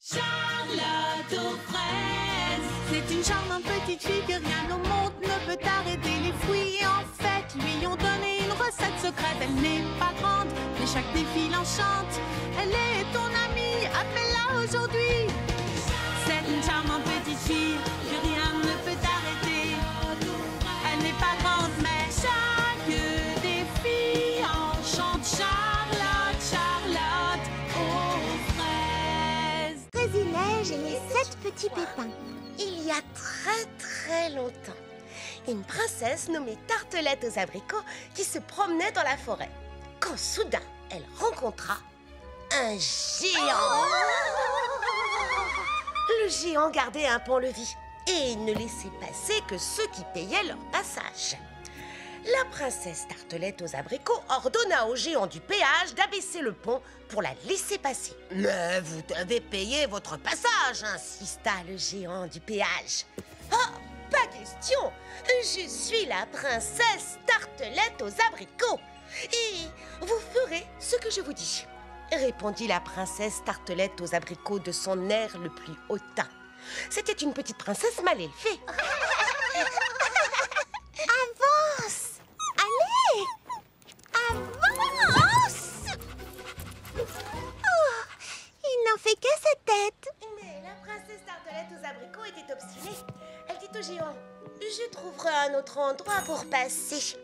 Charlotte aux fraises. C'est une charmante petite fille que rien au monde ne peut arrêter. Les fruits en fait lui ont donné une recette secrète. Elle n'est pas grande, mais chaque défi l'enchante. Elle est ton amie, appelle-la aujourd'hui. C'est une charmante petite fille que rien ne peut arrêter. Elle n'est pas grande, mais chaque défi enchante. Charlotte, Charlotte aux fraises. Fraisinège et les 7 petits pépins. Il y a très longtemps, une princesse nommée Tartelette aux abricots qui se promenait dans la forêt. Quand soudain, elle rencontra un géant. Le géant gardait un pont-levis et il ne laissait passer que ceux qui payaient leur passage. La princesse Tartelette aux abricots ordonna au géant du péage d'abaisser le pont pour la laisser passer. « Mais vous devez payer votre passage !» insista le géant du péage. « Oh, pas question! Je suis la princesse Tartelette aux abricots et vous ferez ce que je vous dis !» répondit la princesse Tartelette aux abricots de son air le plus hautain. C'était une petite princesse mal élevée. Avance! Allez! Avance! Oh, il n'en fait qu'à sa tête. Mais la princesse Tartelette aux abricots était obstinée. Elle dit au géant: « Je trouverai un autre endroit pour passer. »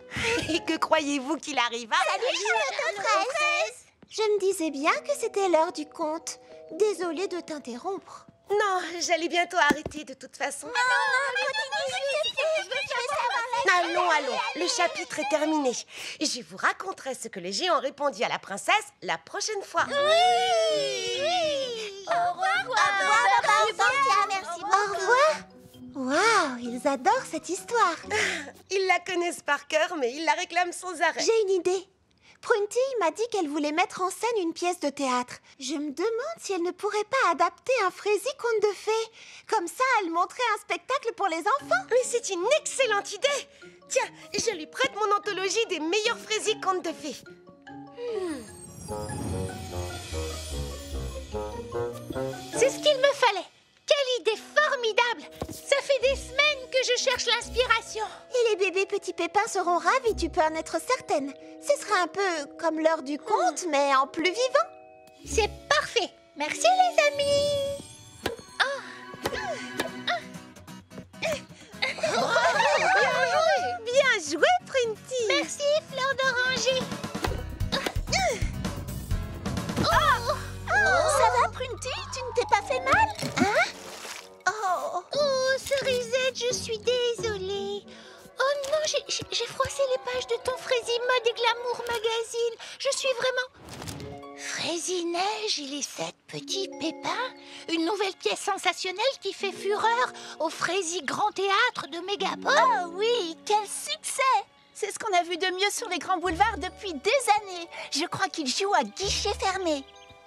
Et que croyez-vous qu'il arriva? Salut Charlotte aux fraises! Je me disais bien que c'était l'heure du conte. Désolée de t'interrompre. Non, j'allais bientôt arrêter de toute façon. Allons, le chapitre est terminé. Je vous raconterai ce que les géants répondirent à la princesse la prochaine fois. Oui! Au revoir! Merci beaucoup. Au revoir! Waouh, ils adorent cette histoire. Ils la connaissent par cœur, mais ils la réclament sans arrêt. J'ai une idée. Prunty m'a dit qu'elle voulait mettre en scène une pièce de théâtre. Je me demande si elle ne pourrait pas adapter un Frézy conte de fées. Comme ça, elle montrait un spectacle pour les enfants. Mais c'est une excellente idée. Tiens, je lui prête mon anthologie des meilleurs Frézy contes de fées. C'est ce qu'il me fallait. Quelle idée formidable! Ça fait des semaines que je cherche l'inspiration. Et les bébés petits pépins seront ravis, tu peux en être certaine. Ce sera un peu comme l'heure du conte, mais en plus vivant. C'est parfait. Merci les amis. Bien joué, Prunty. Merci, Fleur d'Oranger. Ça va, Prunty? Tu ne t'es pas fait mal? Hein? Oh. Oh, Cerisette, je suis désolée. Oh non, j'ai froissé les pages de ton Frézy Mode et Glamour Magazine. Je suis vraiment... Frézy-Neige et les 7 petits pépins. Une nouvelle pièce sensationnelle qui fait fureur au Frézy Grand Théâtre de Mégapole. Oh oui, quel succès! C'est ce qu'on a vu de mieux sur les grands boulevards depuis des années. Je crois qu'ils jouent à guichet fermé.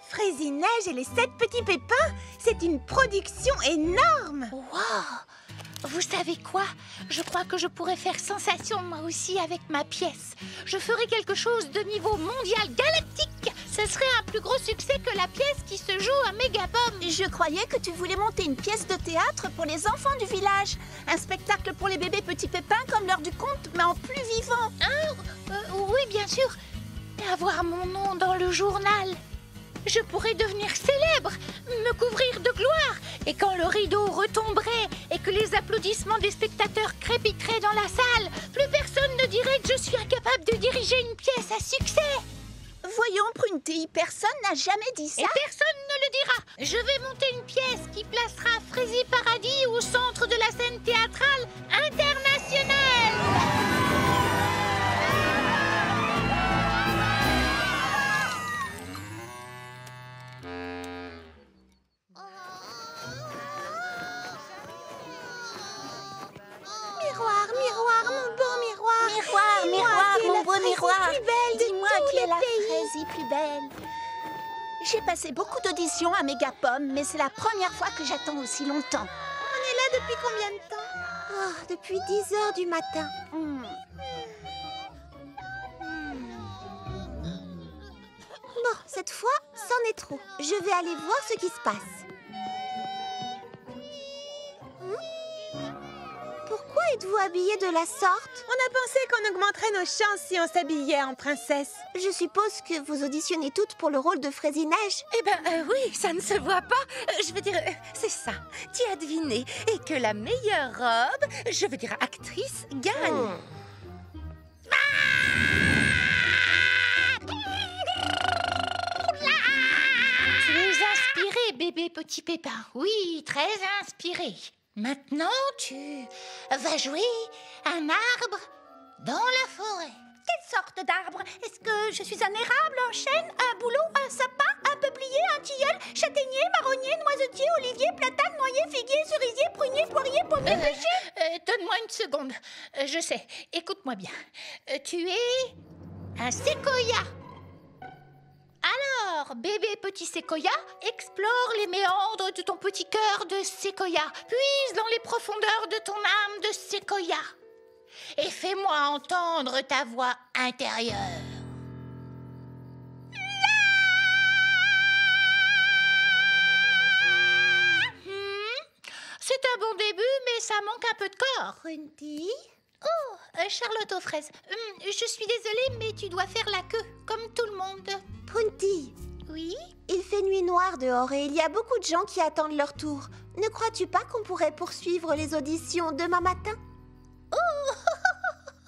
Frézy-Neige et les 7 petits pépins, c'est une production énorme. Wow! Vous savez quoi? Je crois que je pourrais faire sensation moi aussi avec ma pièce. Je ferai quelque chose de niveau mondial galactique. Ce serait un plus gros succès que la pièce qui se joue à Mégapome. Je croyais que tu voulais monter une pièce de théâtre pour les enfants du village. Un spectacle pour les bébés petits pépins comme l'heure du conte, mais en plus vivant. Oui, bien sûr. Et avoir mon nom dans le journal. Je pourrais devenir célèbre, me couvrir de gloire. Et quand le rideau retomberait et que les applaudissements des spectateurs crépiteraient dans la salle, plus personne ne dirait que je suis incapable de diriger une pièce à succès. Voyons, Prunty, personne n'a jamais dit ça. Et personne ne le dira. Je vais monter une pièce qui placera Frézy Paradis au centre de la scène théâtrale internationale. Miroir, miroir, mon beau miroir. Miroir, miroir, mon beau miroir. Dis-moi qui est la Frézy plus belle. J'ai passé beaucoup d'auditions à Mégapome, mais c'est la première fois que j'attends aussi longtemps. On est là depuis combien de temps? Depuis 10 heures du matin. Bon, cette fois, c'en est trop. Je vais aller voir ce qui se passe. Pourquoi êtes-vous habillée de la sorte? On a pensé qu'on augmenterait nos chances si on s'habillait en princesse. Je suppose que vous auditionnez toutes pour le rôle de Fraisinège. Eh ben oui, ça ne se voit pas. Je veux dire, c'est ça. Tu as deviné. Et que la meilleure robe, je veux dire actrice, gagne. Tu es inspiré, bébé petit pépin. Oui, très inspiré. Maintenant, tu vas jouer un arbre dans la forêt. Quelle sorte d'arbre? Est-ce que je suis un érable, un chêne, un bouleau, un sapin, un peuplier, un tilleul, châtaignier, marronnier, noisetier, olivier, platane, noyer, figuier, cerisier, prunier, poirier, pommier, pêcher? Donne-moi une seconde. Je sais. Écoute-moi bien. Tu es un séquoia. Alors, bébé petit séquoia, explore les méandres de ton petit cœur de séquoia. Puise dans les profondeurs de ton âme de séquoia. Et fais-moi entendre ta voix intérieure. C'est un bon début, mais ça manque un peu de corps. Prunty? Oh, Charlotte aux fraises. Je suis désolée, mais tu dois faire la queue, comme tout le monde. Prunty, Oui? il fait nuit noire dehors et il y a beaucoup de gens qui attendent leur tour. Ne crois-tu pas qu'on pourrait poursuivre les auditions demain matin? Oh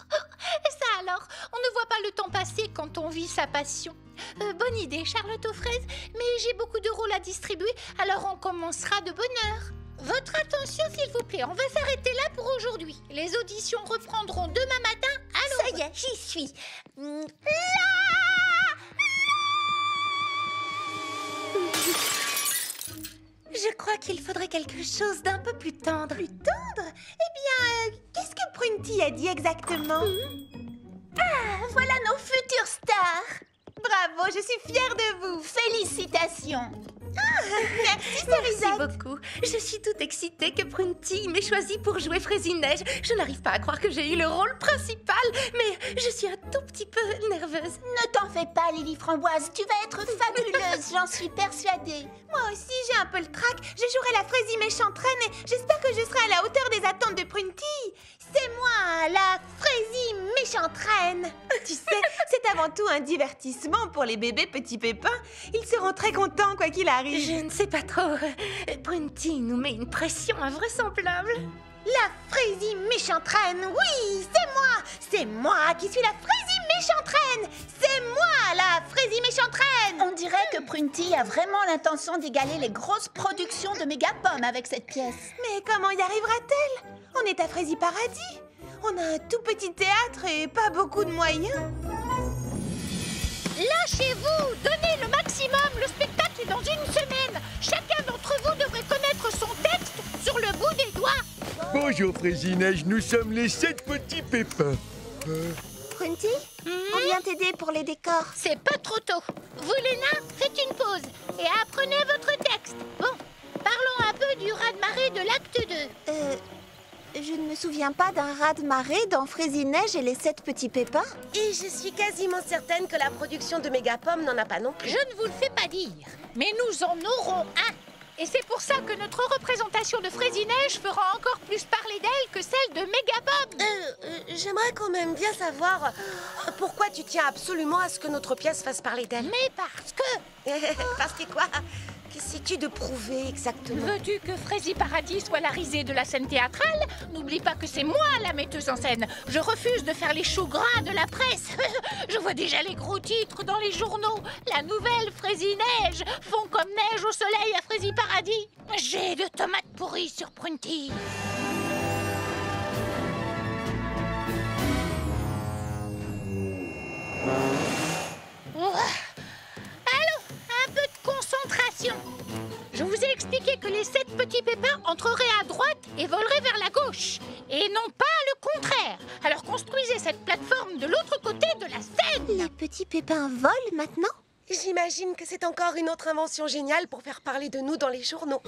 Ça alors, on ne voit pas le temps passer quand on vit sa passion. Bonne idée, Charlotte aux fraises, mais j'ai beaucoup de rôles à distribuer, alors on commencera de bonne heure. Votre attention, s'il vous plaît, on va s'arrêter là pour aujourd'hui. Les auditions reprendront demain matin à l'aube. Ça y est, j'y suis. Je crois qu'il faudrait quelque chose d'un peu plus tendre. Plus tendre? Eh bien, qu'est-ce que Prunty a dit exactement? Voilà nos futures stars. Bravo, je suis fière de vous. Félicitations. Merci, Merci Cerisette. beaucoup. Je suis toute excitée que Prunty m'ait choisie pour jouer Fraisinège. Je n'arrive pas à croire que j'ai eu le rôle principal, mais je suis un tout petit peu nerveuse. Ne t'en fais pas, Lily Framboise. Tu vas être fabuleuse, j'en suis persuadée. Moi aussi, j'ai un peu le trac. Je jouerai la Fraisie méchante reine et j'espère que je serai à la hauteur des attentes de Prunty. C'est moi, la Fraisie méchante reine. Tu sais, c'est avant tout un divertissement pour les bébés petits pépins. Ils seront très contents quoi qu'il arrive. Je ne sais pas trop. Prunty nous met une pression invraisemblable. La Fraisie méchante reine, oui, c'est moi. C'est moi qui suis la Fraisie méchante reine. C'est moi, la Fraisie méchante reine. On dirait que Prunty a vraiment l'intention d'égaler les grosses productions de Mégapom avec cette pièce. Mais comment y arrivera-t-elle? On est à Fraisie Paradis. On a un tout petit théâtre et pas beaucoup de moyens. Lâchez-vous, donnez le maximum, le spectacle est dans une semaine. Chacun d'entre vous devrait connaître son texte sur le bout des doigts. Bonjour Fraisinège, nous sommes les 7 petits pépins. Prunty, on vient t'aider pour les décors. C'est pas trop tôt. Vous, les nains, faites une pause et apprenez votre texte. Bon, parlons un peu du raz-de-marée de l'acte 2. Je ne me souviens pas d'un raz-de-marée dans Fraisinège et les 7 petits pépins. Et je suis quasiment certaine que la production de Mégapom n'en a pas non plus. Je ne vous le fais pas dire, mais nous en aurons un. Et c'est pour ça que notre représentation de Fraisinège fera encore plus parler d'elle que celle de Mégapom. J'aimerais quand même bien savoir pourquoi tu tiens absolument à ce que notre pièce fasse parler d'elle. Mais parce que... Parce que quoi? Qu'essaies-tu de prouver exactement? Veux-tu que Fraisie Paradis soit la risée de la scène théâtrale? N'oublie pas que c'est moi la metteuse en scène. Je refuse de faire les choux gras de la presse. Je vois déjà les gros titres dans les journaux. La nouvelle Fraisinège fond comme neige au soleil à Fraisie Paradis. J'ai de tomates pourries sur Prunty. Allô, un peu de concentration. Je vous ai expliqué que les 7 petits pépins entreraient à droite et voleraient vers la gauche, et non pas le contraire. Alors construisez cette plateforme de l'autre côté de la scène. Les petits pépins volent maintenant? J'imagine que c'est encore une autre invention géniale pour faire parler de nous dans les journaux.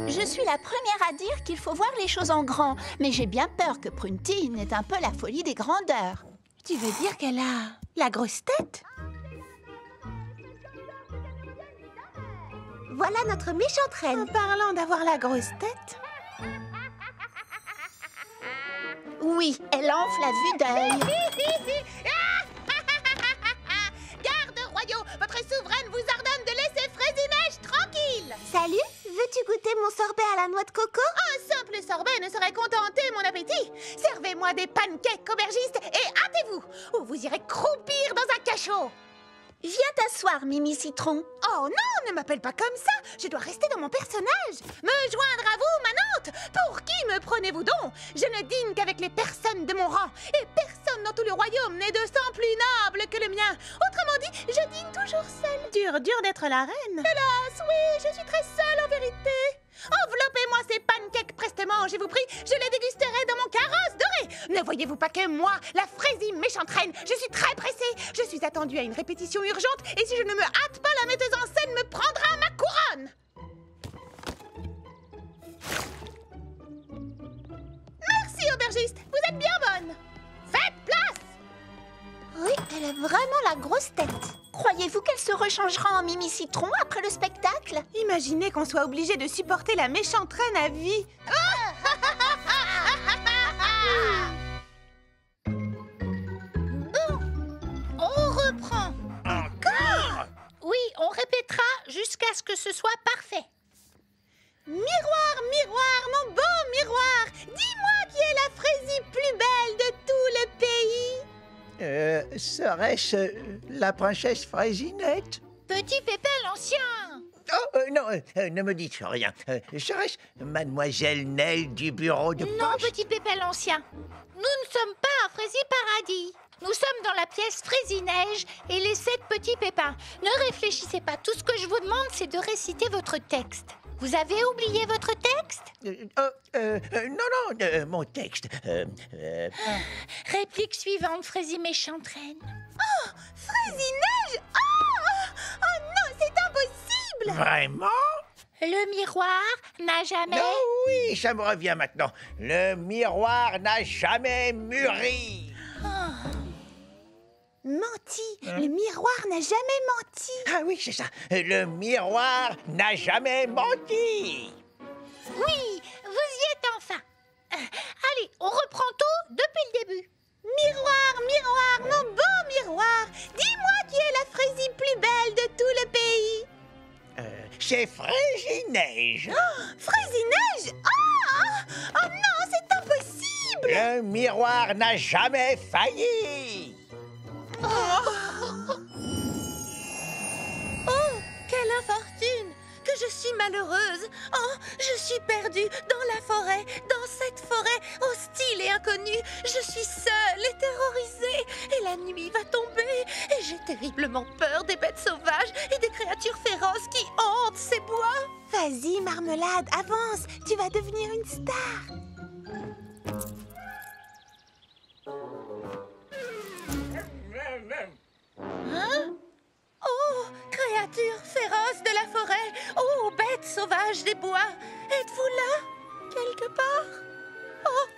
Je suis la première à dire qu'il faut voir les choses en grand, mais j'ai bien peur que Prunty n'ait un peu la folie des grandeurs. Tu veux dire qu'elle a la grosse tête? Voilà notre méchante En reine. parlant d'avoir la grosse tête, Oui, elle enfle à vue d'œil. Garde royaux, votre souveraine vous ordonne de laisser Fraisie-Neige tranquille. Salut, veux-tu goûter mon sorbet à la noix de coco? Un simple sorbet ne saurait contenter mon appétit. Servez-moi des pancakes aubergistes et hâtez-vous, ou vous irez croupir dans un cachot. Viens t'asseoir, Mimi Citron. Oh non, ne m'appelle pas comme ça. Je dois rester dans mon personnage. Me joindre à vous, Manante. Pour qui me prenez-vous donc? Je ne dîne qu'avec les personnes de mon rang. Et personne dans tout le royaume n'est de sang plus noble que le mien. Autrement dit, je dîne toujours seule. Dur d'être la reine. Hélas, oui, je suis très seule en vérité. Enveloppez-moi ces pancakes prestement, je vous prie. Je les dégusterai dans mon carrosse doré. Ne voyez-vous pas que moi, la Fraisie méchante reine, je suis très pressée. Je suis attendue à une répétition urgente et si je ne me hâte pas, la metteuse en scène me prendra ma couronne. Merci, aubergiste. Vous êtes bien bonne. Faites place. Oui, elle a vraiment la grosse tête. Croyez-vous qu'elle se rechangera en Mimi Citron après le spectacle? Imaginez qu'on soit obligé de supporter la méchante reine à vie. On reprend. Encore? Oui, on répétera jusqu'à ce que ce soit parfait. Miroir, miroir, mon beau miroir, dis-moi qui est la Fraisie plus belle de tout le pays. Serait-ce la princesse Fraisinette? Petit Pépé l'Ancien. Oh, non, ne me dites rien. Serait-ce mademoiselle Nell du bureau de Non, poste? Petit Pépé l'Ancien. Nous ne sommes pas à Fraisie Paradis. Nous sommes dans la pièce Fraisie-Neige et les 7 petits pépins. Ne réfléchissez pas. Tout ce que je vous demande, c'est de réciter votre texte. Vous avez oublié votre texte? Non, mon texte. Réplique suivante, Fraisie méchante reine. Oh, Fraisie-Neige! Oh non, c'est impossible! Vraiment? Le miroir n'a jamais... Non, oui, ça me revient maintenant. Le miroir n'a jamais mûri. Menti! Le miroir n'a jamais menti! Ah oui, c'est ça. Le miroir n'a jamais menti. Oui, vous y êtes enfin. Allez, on reprend tout depuis le début. Miroir, miroir, mon beau miroir, dis-moi qui est la Fraisie plus belle de tout le pays. C'est Fraisie-Neige. Oh, Fraisie-Neige! Oh non, c'est impossible! Le miroir n'a jamais failli. Oh, quelle infortune! Que je suis malheureuse! Oh, je suis perdue dans la forêt, dans cette forêt hostile et inconnue. Je suis seule et terrorisée, et la nuit va tomber, et j'ai terriblement peur des bêtes sauvages et des créatures féroces qui hantent ces bois. Vas-y, Marmelade, avance, tu vas devenir une star. Hein? Oh, créatures féroces de la forêt! Oh, bêtes sauvages des bois! Êtes-vous là, quelque part? Oh!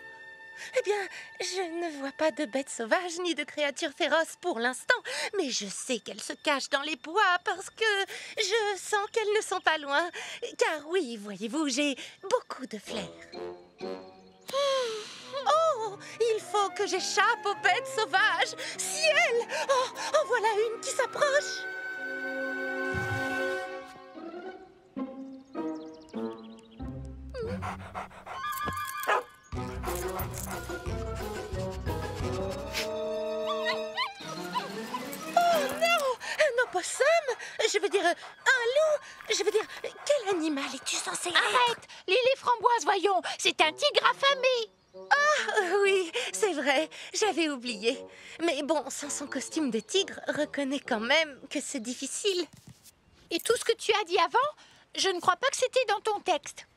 Eh bien, je ne vois pas de bêtes sauvages ni de créatures féroces pour l'instant, mais je sais qu'elles se cachent dans les bois parce que je sens qu'elles ne sont pas loin. Car oui, voyez-vous, j'ai beaucoup de flair. Oh, il faut que j'échappe aux bêtes sauvages. Ciel! Oh, en voilà une qui s'approche. Oh non! Un opossum? Je veux dire, un loup? Je veux dire, quel animal es-tu censé être? Arrête! Lily Framboise, voyons! C'est un tigre affamé! Ah oui, c'est vrai, j'avais oublié. Mais bon, sans son costume de tigre, reconnais quand même que c'est difficile. Et tout ce que tu as dit avant, je ne crois pas que c'était dans ton texte.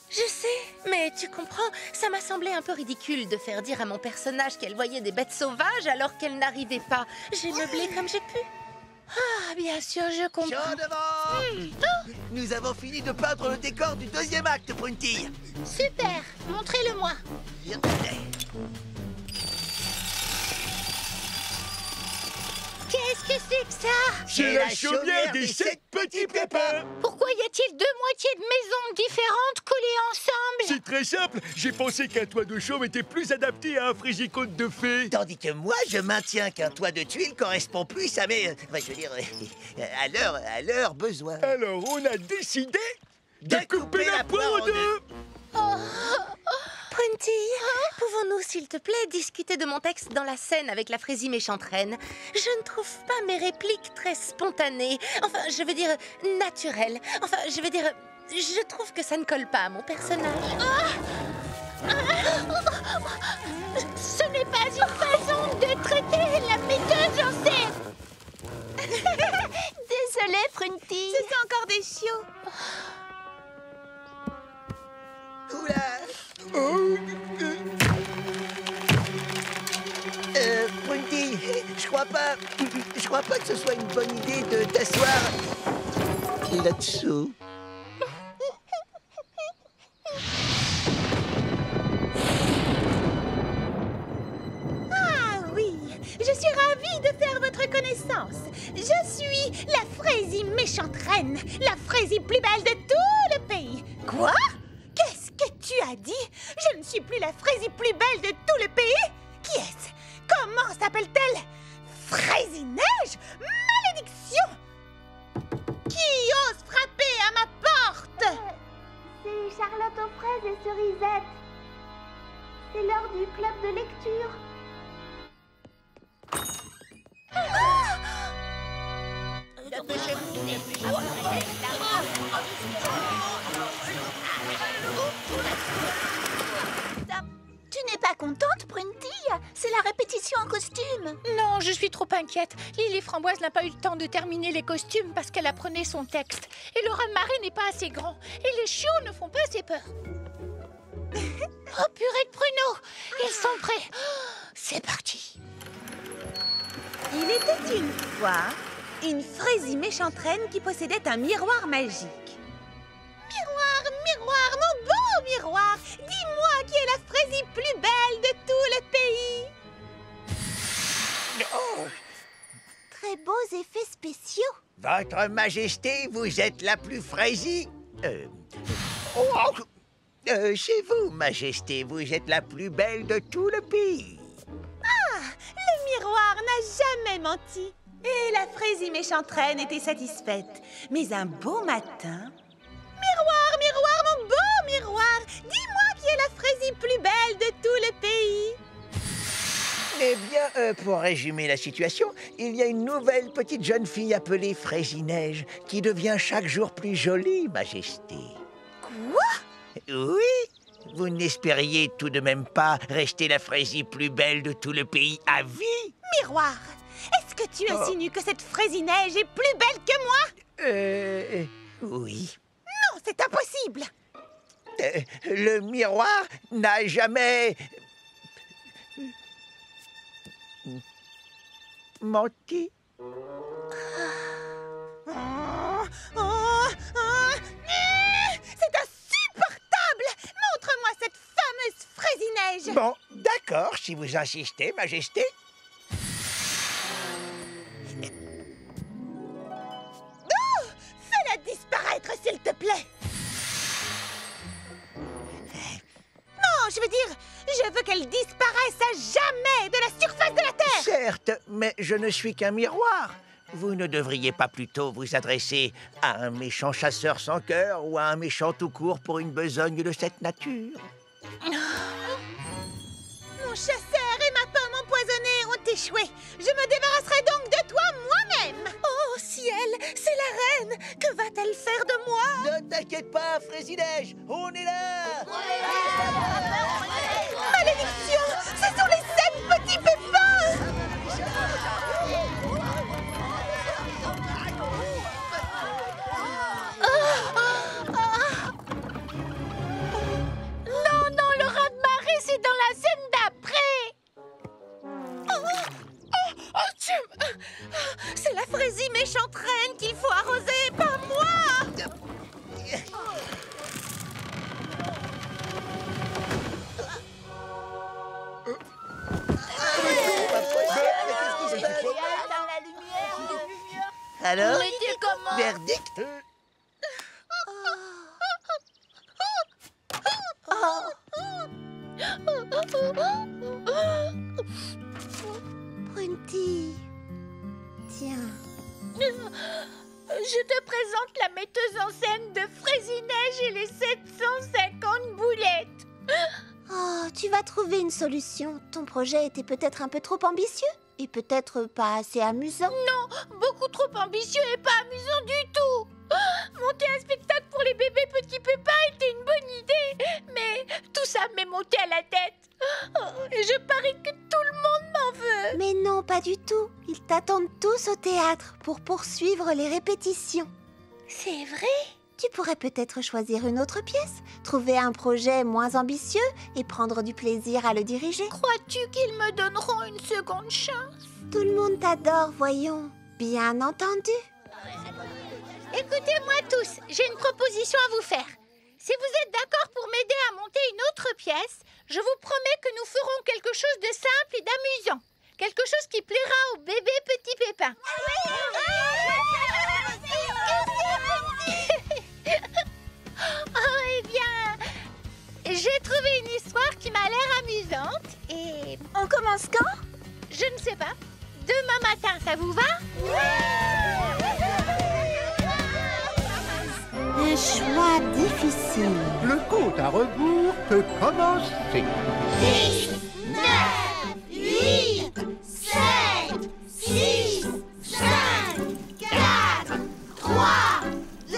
Je sais, mais tu comprends, ça m'a semblé un peu ridicule de faire dire à mon personnage qu'elle voyait des bêtes sauvages alors qu'elle n'arrivait pas. J'ai meublé comme j'ai pu. Ah, bien sûr, je comprends. Chant devant! Nous avons fini de peindre le décor du deuxième acte, Brunty. Super! Montrez-le-moi. Qu'est-ce Qu'est-ce que c'est que ça? C'est la chaumière des 7 petits pépins. Pourquoi y a-t-il deux moitiés de maisons différentes collées ensemble? C'est très simple. J'ai pensé qu'un toit de chaume était plus adapté à un frigicône de fées. Tandis que moi, je maintiens qu'un toit de tuiles correspond plus à mes... enfin, je veux dire, à leurs besoins. Alors, on a décidé de couper la peau en deux. Prunty, pouvons-nous, s'il te plaît, discuter de mon texte dans la scène avec la Frésie méchante reine? Je ne trouve pas mes répliques très spontanées. Enfin, je veux dire, naturelles. Enfin, je veux dire, je trouve que ça ne colle pas à mon personnage. Ce n'est pas une façon de traiter la metteuse en scène. Désolée, Prunty. Ce sont encore des chiots. Oula! Prunty, je crois pas que ce soit une bonne idée de t'asseoir là-dessous. Ah oui, je suis ravie de faire votre connaissance. Je suis la Frésie méchante reine, la Frésie plus belle de tout le pays. Quoi? Qu'est-ce que tu as dit? Je ne suis plus la Frésie plus belle de tout le pays? Qui est-ce? Comment s'appelle-t-elle? Frésie Neige? Malédiction! Qui ose frapper à ma porte? C'est Charlotte aux fraises et cerisettes. C'est l'heure du club de lecture. Tu n'es pas contente, Prunty? C'est la répétition en costume. Non, je suis trop inquiète. Lily Framboise n'a pas eu le temps de terminer les costumes parce qu'elle apprenait son texte. Et le raz-de-marée n'est pas assez grand. Et les chiots ne font pas assez peur. Oh, purée de pruneaux! Ils sont prêts. C'est parti. Il était une fois une Frésie méchante reine qui possédait un miroir magique. Miroir, miroir, mon beau miroir, dis-moi qui est la Frésie plus belle de tout le pays. Oh, Très beaux effets spéciaux. Votre Majesté, vous êtes la plus Frésie. Chez vous, Majesté, vous êtes la plus belle de tout le pays. Le miroir n'a jamais menti. Et la Frésie méchante reine était satisfaite. Mais un beau matin... Miroir, miroir, mon beau miroir, dis-moi qui est la Frésie plus belle de tout le pays. Eh bien, pour résumer la situation, il y a une nouvelle petite jeune fille appelée Frésie Neige qui devient chaque jour plus jolie, Majesté. Quoi? Oui, vous n'espériez tout de même pas rester la Frésie plus belle de tout le pays à vie? Miroir, est-ce que tu insinues que cette Frésie Neige est plus belle que moi? Oui. Non, c'est impossible. Le miroir n'a jamais... menti. C'est insupportable. Montre-moi cette fameuse Frésie Neige. Bon, d'accord, si vous insistez, Majesté. Fais-la disparaître, s'il te plaît. Non, je veux dire, je veux qu'elle disparaisse à jamais de la surface de la Terre. Certes, mais je ne suis qu'un miroir. Vous ne devriez pas plutôt vous adresser à un méchant chasseur sans cœur ou à un méchant tout court pour une besogne de cette nature? Mon chasseur et ma pomme empoisonnée ont échoué. Je me débarrasserai donc de toi moi-même. Oh, ciel, c'est la reine! Que va-t-elle faire de moi? Ne t'inquiète pas, Frésie Neige, on est là! Malédiction, ce sont les 7 petits pépins. Non, non, le raz-de-marée, c'est dans la scène d'après. C'est la Frésie méchante reine qu'il faut arroser, pas moi! Alors, était comment? verdict? Prunty. Tiens. Je te présente la metteuse en scène de Fraisinège et les 750 boulettes. Oh, tu vas trouver une solution. Ton projet était peut-être un peu trop ambitieux et peut-être pas assez amusant. Beaucoup trop ambitieux et pas amusant du tout. Monter un spectacle pour les bébés petits pépins était une bonne idée, mais tout ça m'est monté à la tête. Et je parie que tout le monde m'en veut. Mais non, pas du tout. Ils t'attendent tous au théâtre pour poursuivre les répétitions. C'est vrai? Tu pourrais peut-être choisir une autre pièce, trouver un projet moins ambitieux et prendre du plaisir à le diriger. Crois-tu qu'ils me donneront une seconde chance? Tout le monde t'adore, voyons. Bien entendu. Écoutez-moi tous, j'ai une proposition à vous faire. Si vous êtes d'accord pour m'aider à monter une autre pièce, je vous promets que nous ferons quelque chose de simple et d'amusant. Quelque chose qui plaira aux bébés petits pépins. Oh, eh bien, j'ai trouvé une histoire qui m'a l'air amusante et... On commence quand? Je ne sais pas. Demain matin, ça vous va? Un choix difficile. Le compte à rebours peut commencer. 10, 9, 8, 7, 6, 5, 4, 3, 2, 1.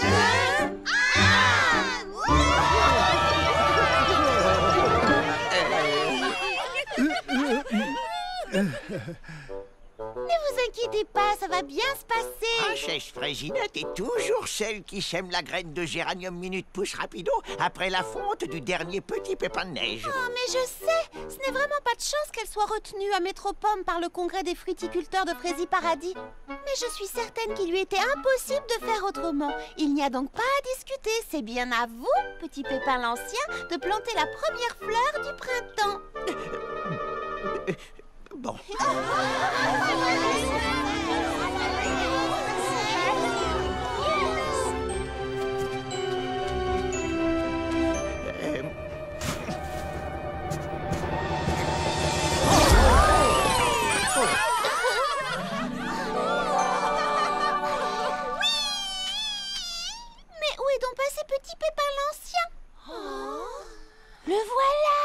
Ne vous inquiétez pas, ça va bien se passer. Princesse Fraisinette est toujours celle qui sème la graine de géranium minute pousse rapido après la fonte du dernier petit pépin de neige. Oh, mais je sais, ce n'est vraiment pas de chance qu'elle soit retenue à Métropome par le congrès des fruiticulteurs de Fraisie Paradis. Mais je suis certaine qu'il lui était impossible de faire autrement. Il n'y a donc pas à discuter, c'est bien à vous, petit pépin l'ancien, de planter la première fleur du printemps. Bon. Mais où est donc passé petit pépin l'ancien? Le voilà.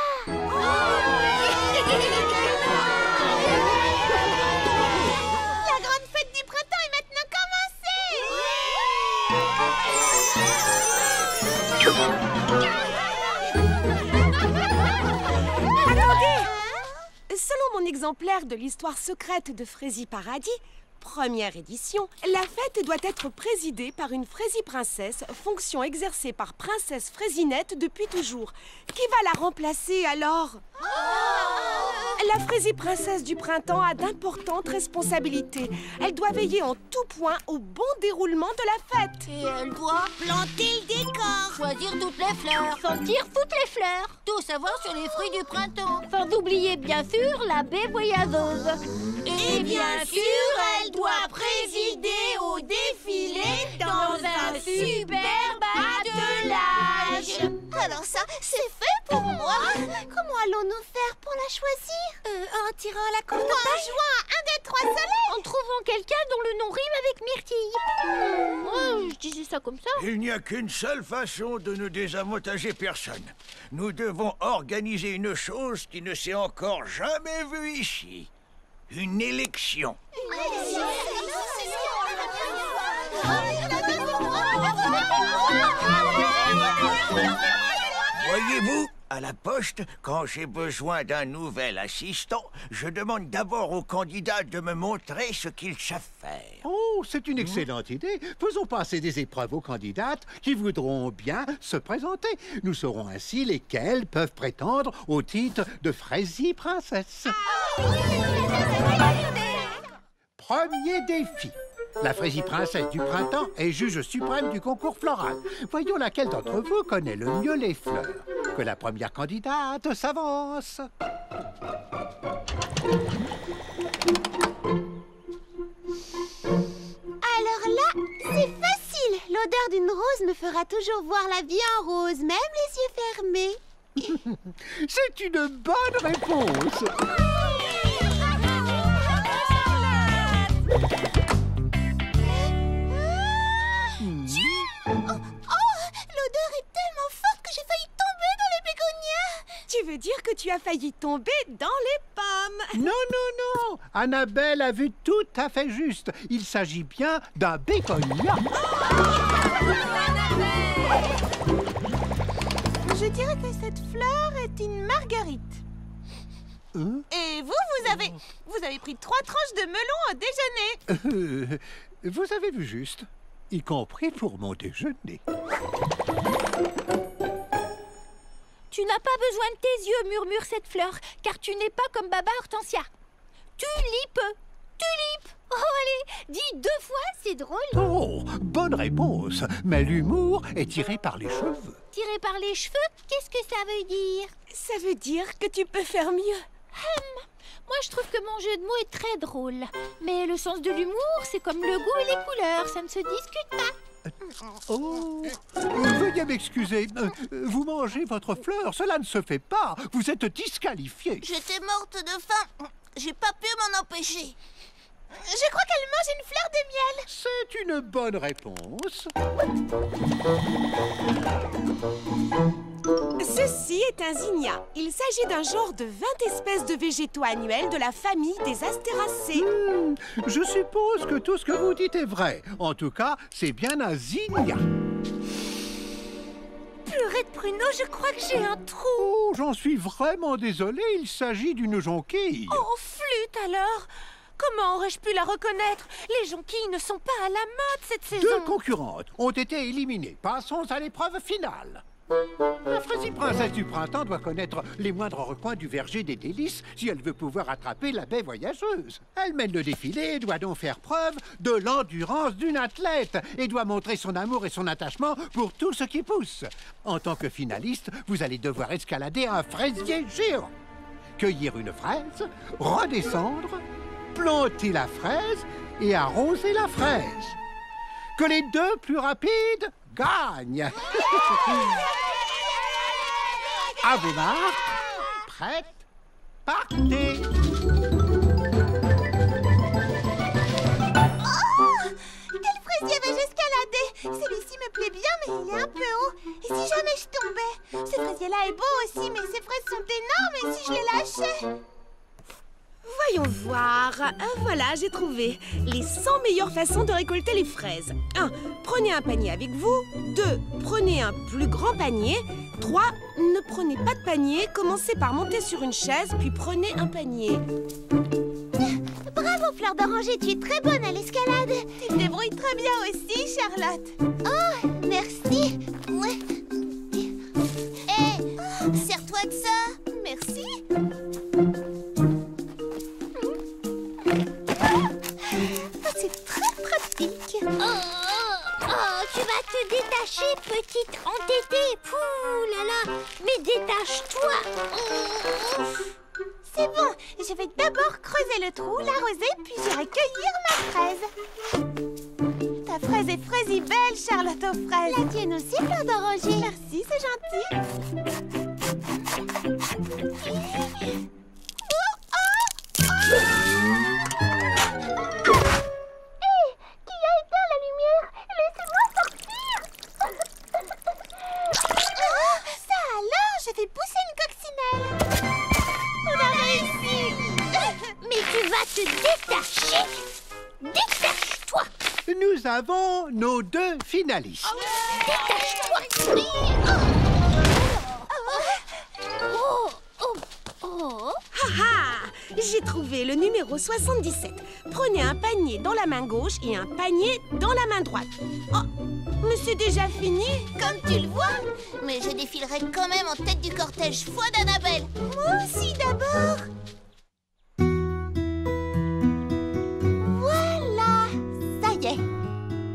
La grande fête du printemps est maintenant commencée. Attendez! Selon mon exemplaire de l'histoire secrète de Fraisie Paradis, première édition, la fête doit être présidée par une Fraisie princesse, fonction exercée par Princesse Fraisinette depuis toujours. Qui va la remplacer alors? La Fraisie princesse du printemps a d'importantes responsabilités. Elle doit veiller en tout point au bon déroulement de la fête. Et elle doit planter le décor, choisir toutes les fleurs, sentir toutes les fleurs, tout savoir sur les fruits du printemps, sans oublier bien sûr la baie voyageuse. Et bien sûr, elle doit présider au défilé dans un superbe attelage. Alors ça, c'est fait pour moi. Comment allons-nous faire pour la choisir? En tirant la corde? En jouant à 1, 2, 3 soleils? En trouvant quelqu'un dont le nom rime avec myrtille. Oh, je disais ça comme ça. Il n'y a qu'une seule façon de ne désavantager personne. Nous devons organiser une chose qui ne s'est encore jamais vue ici. Une élection. Voyez-vous, à la poste, quand j'ai besoin d'un nouvel assistant, je demande d'abord aux candidats de me montrer ce qu'ils savent faire. Oh, c'est une excellente idée. Faisons passer des épreuves aux candidates qui voudront bien se présenter. Nous saurons ainsi lesquelles peuvent prétendre au titre de Fraisie princesse. Premier défi. La Fraisie princesse du printemps est juge suprême du concours floral. Voyons laquelle d'entre vous connaît le mieux les fleurs. Que la première candidate s'avance. Alors là, L'odeur d'une rose me fera toujours voir la vie en rose, même les yeux fermés. C'est une bonne réponse. L'odeur est tellement forte que j'ai failli tomber dans les bégonias. Tu veux dire que tu as failli tomber dans les pommes? Non, non, non. Annabelle a vu tout à fait juste. Il s'agit bien d'un bégonia. Je dirais que cette fleur est une marguerite. Et vous avez pris 3 tranches de melon au déjeuner. Vous avez vu juste, y compris pour mon déjeuner. Tu n'as pas besoin de tes yeux, murmure cette fleur, car tu n'es pas comme Baba Hortensia. Tulipe, tulipe. Oh, allez, dis 2 fois, c'est drôle. Oh, bonne réponse. Mais l'humour est tiré par les cheveux. Tiré par les cheveux, qu'est-ce que ça veut dire? Ça veut dire que tu peux faire mieux. Moi, je trouve que mon jeu de mots est très drôle. Mais le sens de l'humour, c'est comme le goût et les couleurs, ça ne se discute pas. Oh, veuillez m'excuser. Vous mangez votre fleur, cela ne se fait pas. Vous êtes disqualifié. J'étais morte de faim. J'ai pas pu m'en empêcher. Je crois qu'elle mange une fleur de miel. C'est une bonne réponse. Ceci est un zinnia. Il s'agit d'un genre de 20 espèces de végétaux annuels de la famille des astéracées. Je suppose que tout ce que vous dites est vrai. En tout cas, c'est bien un zinnia. Purée de pruneaux, je crois que j'ai un trou. Oh, j'en suis vraiment désolé. Il s'agit d'une jonquille. Oh, flûte alors! Comment aurais-je pu la reconnaître? Les jonquilles ne sont pas à la mode cette saison. 2 concurrentes ont été éliminées. Passons à l'épreuve finale. La Frésie princesse du printemps doit connaître les moindres recoins du verger des délices si elle veut pouvoir attraper la baie voyageuse. Elle mène le défilé et doit donc faire preuve de l'endurance d'une athlète et doit montrer son amour et son attachement pour tout ce qui pousse. En tant que finaliste, vous allez devoir escalader un fraisier géant, cueillir une fraise, redescendre, planter la fraise et arroser la fraise. Que les 2 plus rapides gagnent. À vos marques, prêtes, partez. Quel fraisier vais-je escalader? Celui-ci me plaît bien, mais il est un peu haut. Et si jamais je tombais? Ce fraisier-là est beau aussi, mais ses fraises sont énormes. Et si je les lâchais? Voyons voir. Voilà, j'ai trouvé les 100 meilleures façons de récolter les fraises. 1. Prenez un panier avec vous. 2. Prenez un plus grand panier. 3. Ne prenez pas de panier. Commencez par monter sur une chaise, puis prenez un panier. Bravo, Fleur d'Oranger, tu es très bonne à l'escalade. Tu te débrouilles très bien aussi, Charlotte. Oh, merci. Ouais. Hé, sers-toi de ça. Merci. C'est très pratique. Oh, tu vas te détacher, petite entêtée. Pouh là là, mais détache-toi. C'est bon, je vais d'abord creuser le trou, l'arroser, puis j'irai cueillir ma fraise. Ta fraise est fraisi belle, Charlotte aux fraises. La tienne aussi, Fleur d'Oranger. Merci, c'est gentil. J'ai fait pousser une coccinelle. On a réussi. Mais tu vas te détacher. Détache-toi. Nous avons nos 2 finalistes. Détache-toi. Haha, j'ai trouvé le numéro 77. Prenez un panier dans la main gauche et un panier dans la main droite. Oh, mais c'est déjà fini. Comme tu le vois. Mais je défilerai quand même en tête du cortège foi d'Annabelle. Moi aussi d'abord. Voilà, ça y est.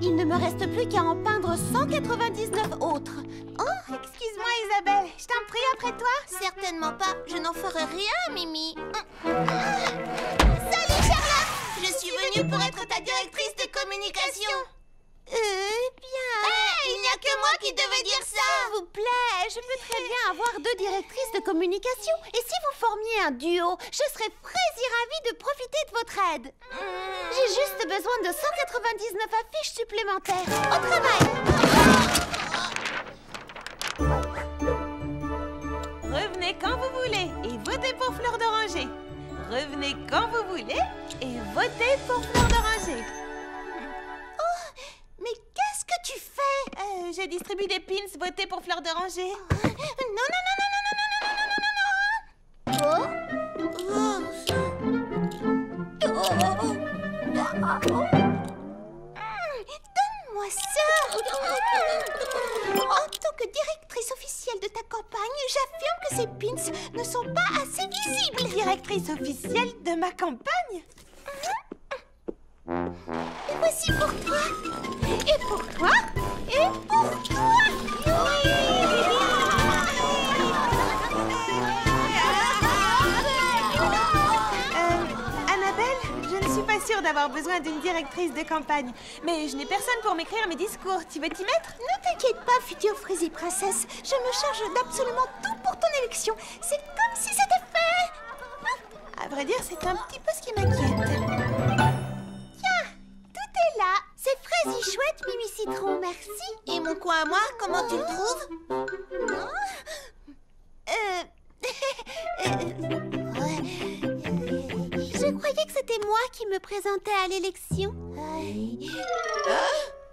Il ne me reste plus qu'à en peindre 199 autres. Oh, excuse-moi Isabelle, je t'en prie après toi. Certainement pas, je n'en ferai rien, Mimi. Salut Charlotte. Je suis venue pour être ta directrice de communication. Il n'y a que moi qui devais dire ça. S'il vous plaît, je peux très bien avoir 2 directrices de communication. Et si vous formiez un duo, je serais ravie de profiter de votre aide. J'ai juste besoin de 199 affiches supplémentaires. Au travail. Revenez quand vous voulez et votez pour Fleur d'Oranger. Revenez quand vous voulez et votez pour Fleur d'Oranger. Mais qu'est-ce que tu fais? Je distribue des pins, votez pour Fleur d'Oranger. Non. Donne-moi ça. En tant que directrice officielle de ta campagne, j'affirme que ces pins ne sont pas assez visibles. Directrice officielle de ma campagne? Et voici pour toi. Et pour toi. Et pour toi. Annabelle, je ne suis pas sûre d'avoir besoin d'une directrice de campagne. Mais je n'ai personne pour m'écrire mes discours. Tu veux t'y mettre? Ne t'inquiète pas, future Frésie Princesse. Je me charge d'absolument tout pour ton élection. C'est comme si c'était fait. À vrai dire, c'est un petit peu ce qui m'inquiète. Là, c'est Frésie Chouette, Mimi Citron, merci. Et mon coin à moi, comment tu le trouves? Je croyais que c'était moi qui me présentais à l'élection.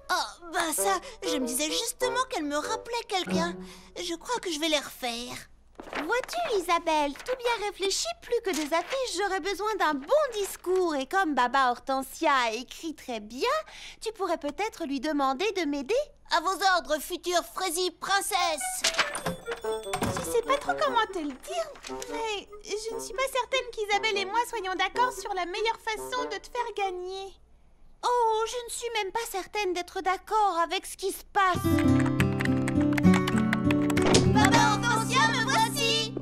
Oh, bah ça, je me disais justement qu'elle me rappelait quelqu'un. Je crois que je vais les refaire. Vois-tu, Isabelle, tout bien réfléchi, plus que des affiches, j'aurais besoin d'un bon discours. Et comme Baba Hortensia écrit très bien, tu pourrais peut-être lui demander de m'aider. À vos ordres, future Frésie Princesse. Je sais pas trop comment te le dire, mais je ne suis pas certaine qu'Isabelle et moi soyons d'accord sur la meilleure façon de te faire gagner. Oh, je ne suis même pas certaine d'être d'accord avec ce qui se passe. Baba Hortensia, me voici.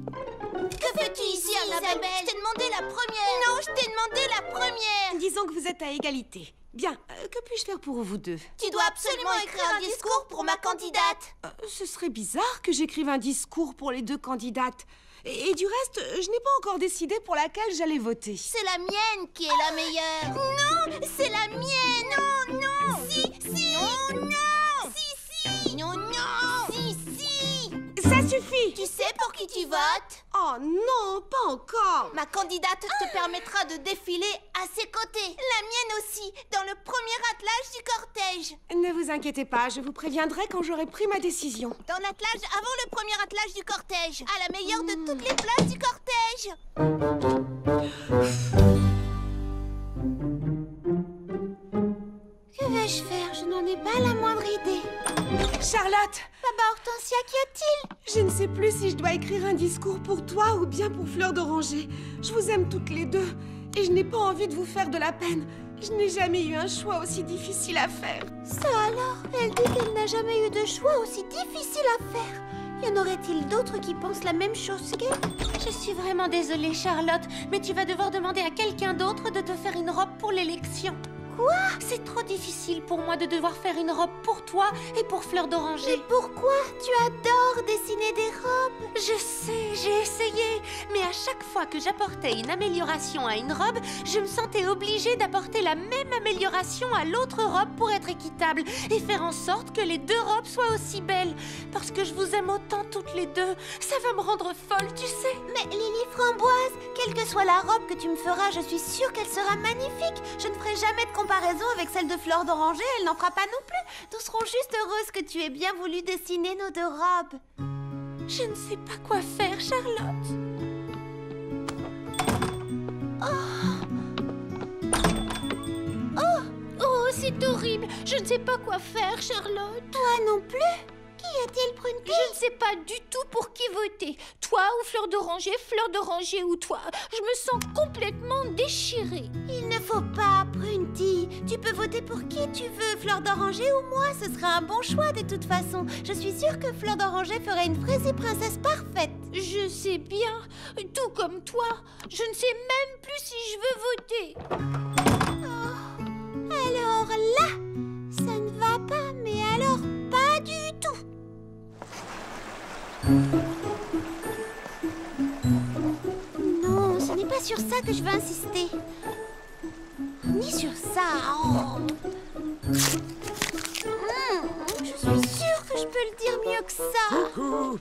Que fais-tu ici, Isabelle? Je t'ai demandé la première. Non, je t'ai demandé la première. Disons que vous êtes à égalité. Bien, que puis-je faire pour vous deux? Tu dois absolument écrire un discours pour ma candidate. Ce serait bizarre que j'écrive un discours pour les 2 candidates. Et du reste, je n'ai pas encore décidé pour laquelle j'allais voter. C'est la mienne qui est la meilleure. Non, c'est la mienne. Non. Si. Non. Si. Non. Si. Ça suffit. Tu sais pour qui tu votes? Oh non, pas encore. Ma candidate te permettra de défiler à ses côtés. La mienne aussi, dans le premier attelage du cortège. Ne vous inquiétez pas, je vous préviendrai quand j'aurai pris ma décision. Dans l'attelage avant le premier attelage du cortège. À la meilleure de toutes les places du cortège. Que vais-je faire? Je n'en ai pas la moindre idée. Charlotte! Baba Hortensia, qu'y a-t-il? Je ne sais plus si je dois écrire un discours pour toi ou bien pour Fleur d'Oranger. Je vous aime toutes les deux et je n'ai pas envie de vous faire de la peine. Je n'ai jamais eu un choix aussi difficile à faire. Ça alors? Elle dit qu'elle n'a jamais eu de choix aussi difficile à faire. Y en aurait-il d'autres qui pensent la même chose qu'elle? Je suis vraiment désolée, Charlotte, mais tu vas devoir demander à quelqu'un d'autre de te faire une robe pour l'élection. Quoi? C'est trop difficile pour moi de devoir faire une robe pour toi et pour Fleur d'Oranger. Mais pourquoi? Tu adores dessiner des robes. Je sais, j'ai essayé. Mais à chaque fois que j'apportais une amélioration à une robe, je me sentais obligée d'apporter la même amélioration à l'autre robe pour être équitable et faire en sorte que les 2 robes soient aussi belles. Parce que je vous aime autant toutes les 2. Ça va me rendre folle, tu sais. Mais Lily Framboise, quelle que soit la robe que tu me feras, je suis sûre qu'elle sera magnifique. Je ne ferai jamais de comparaison avec celle de Fleur d'Oranger, elle n'en fera pas non plus. Nous serons juste heureuses que tu aies bien voulu dessiner nos 2 robes. Je ne sais pas quoi faire, Charlotte. Oh, c'est horrible. Je ne sais pas quoi faire, Charlotte. Toi non plus? Qu'y a-t-il, Prunty? Je ne sais pas du tout pour qui voter. Toi ou Fleur d'Oranger ou toi. Je me sens complètement déchirée. Il ne faut pas, Prunty. Tu peux voter pour qui tu veux, Fleur d'Oranger ou moi. Ce sera un bon choix de toute façon. Je suis sûre que Fleur d'Oranger ferait une Frésie Princesse parfaite. Je sais bien, tout comme toi. Je ne sais même plus si je veux voter. Alors là, ça ne va pas. Non, ce n'est pas sur ça que je veux insister. Ni sur ça. Oh. Je suis sûre que je peux le dire mieux que ça. Coucou.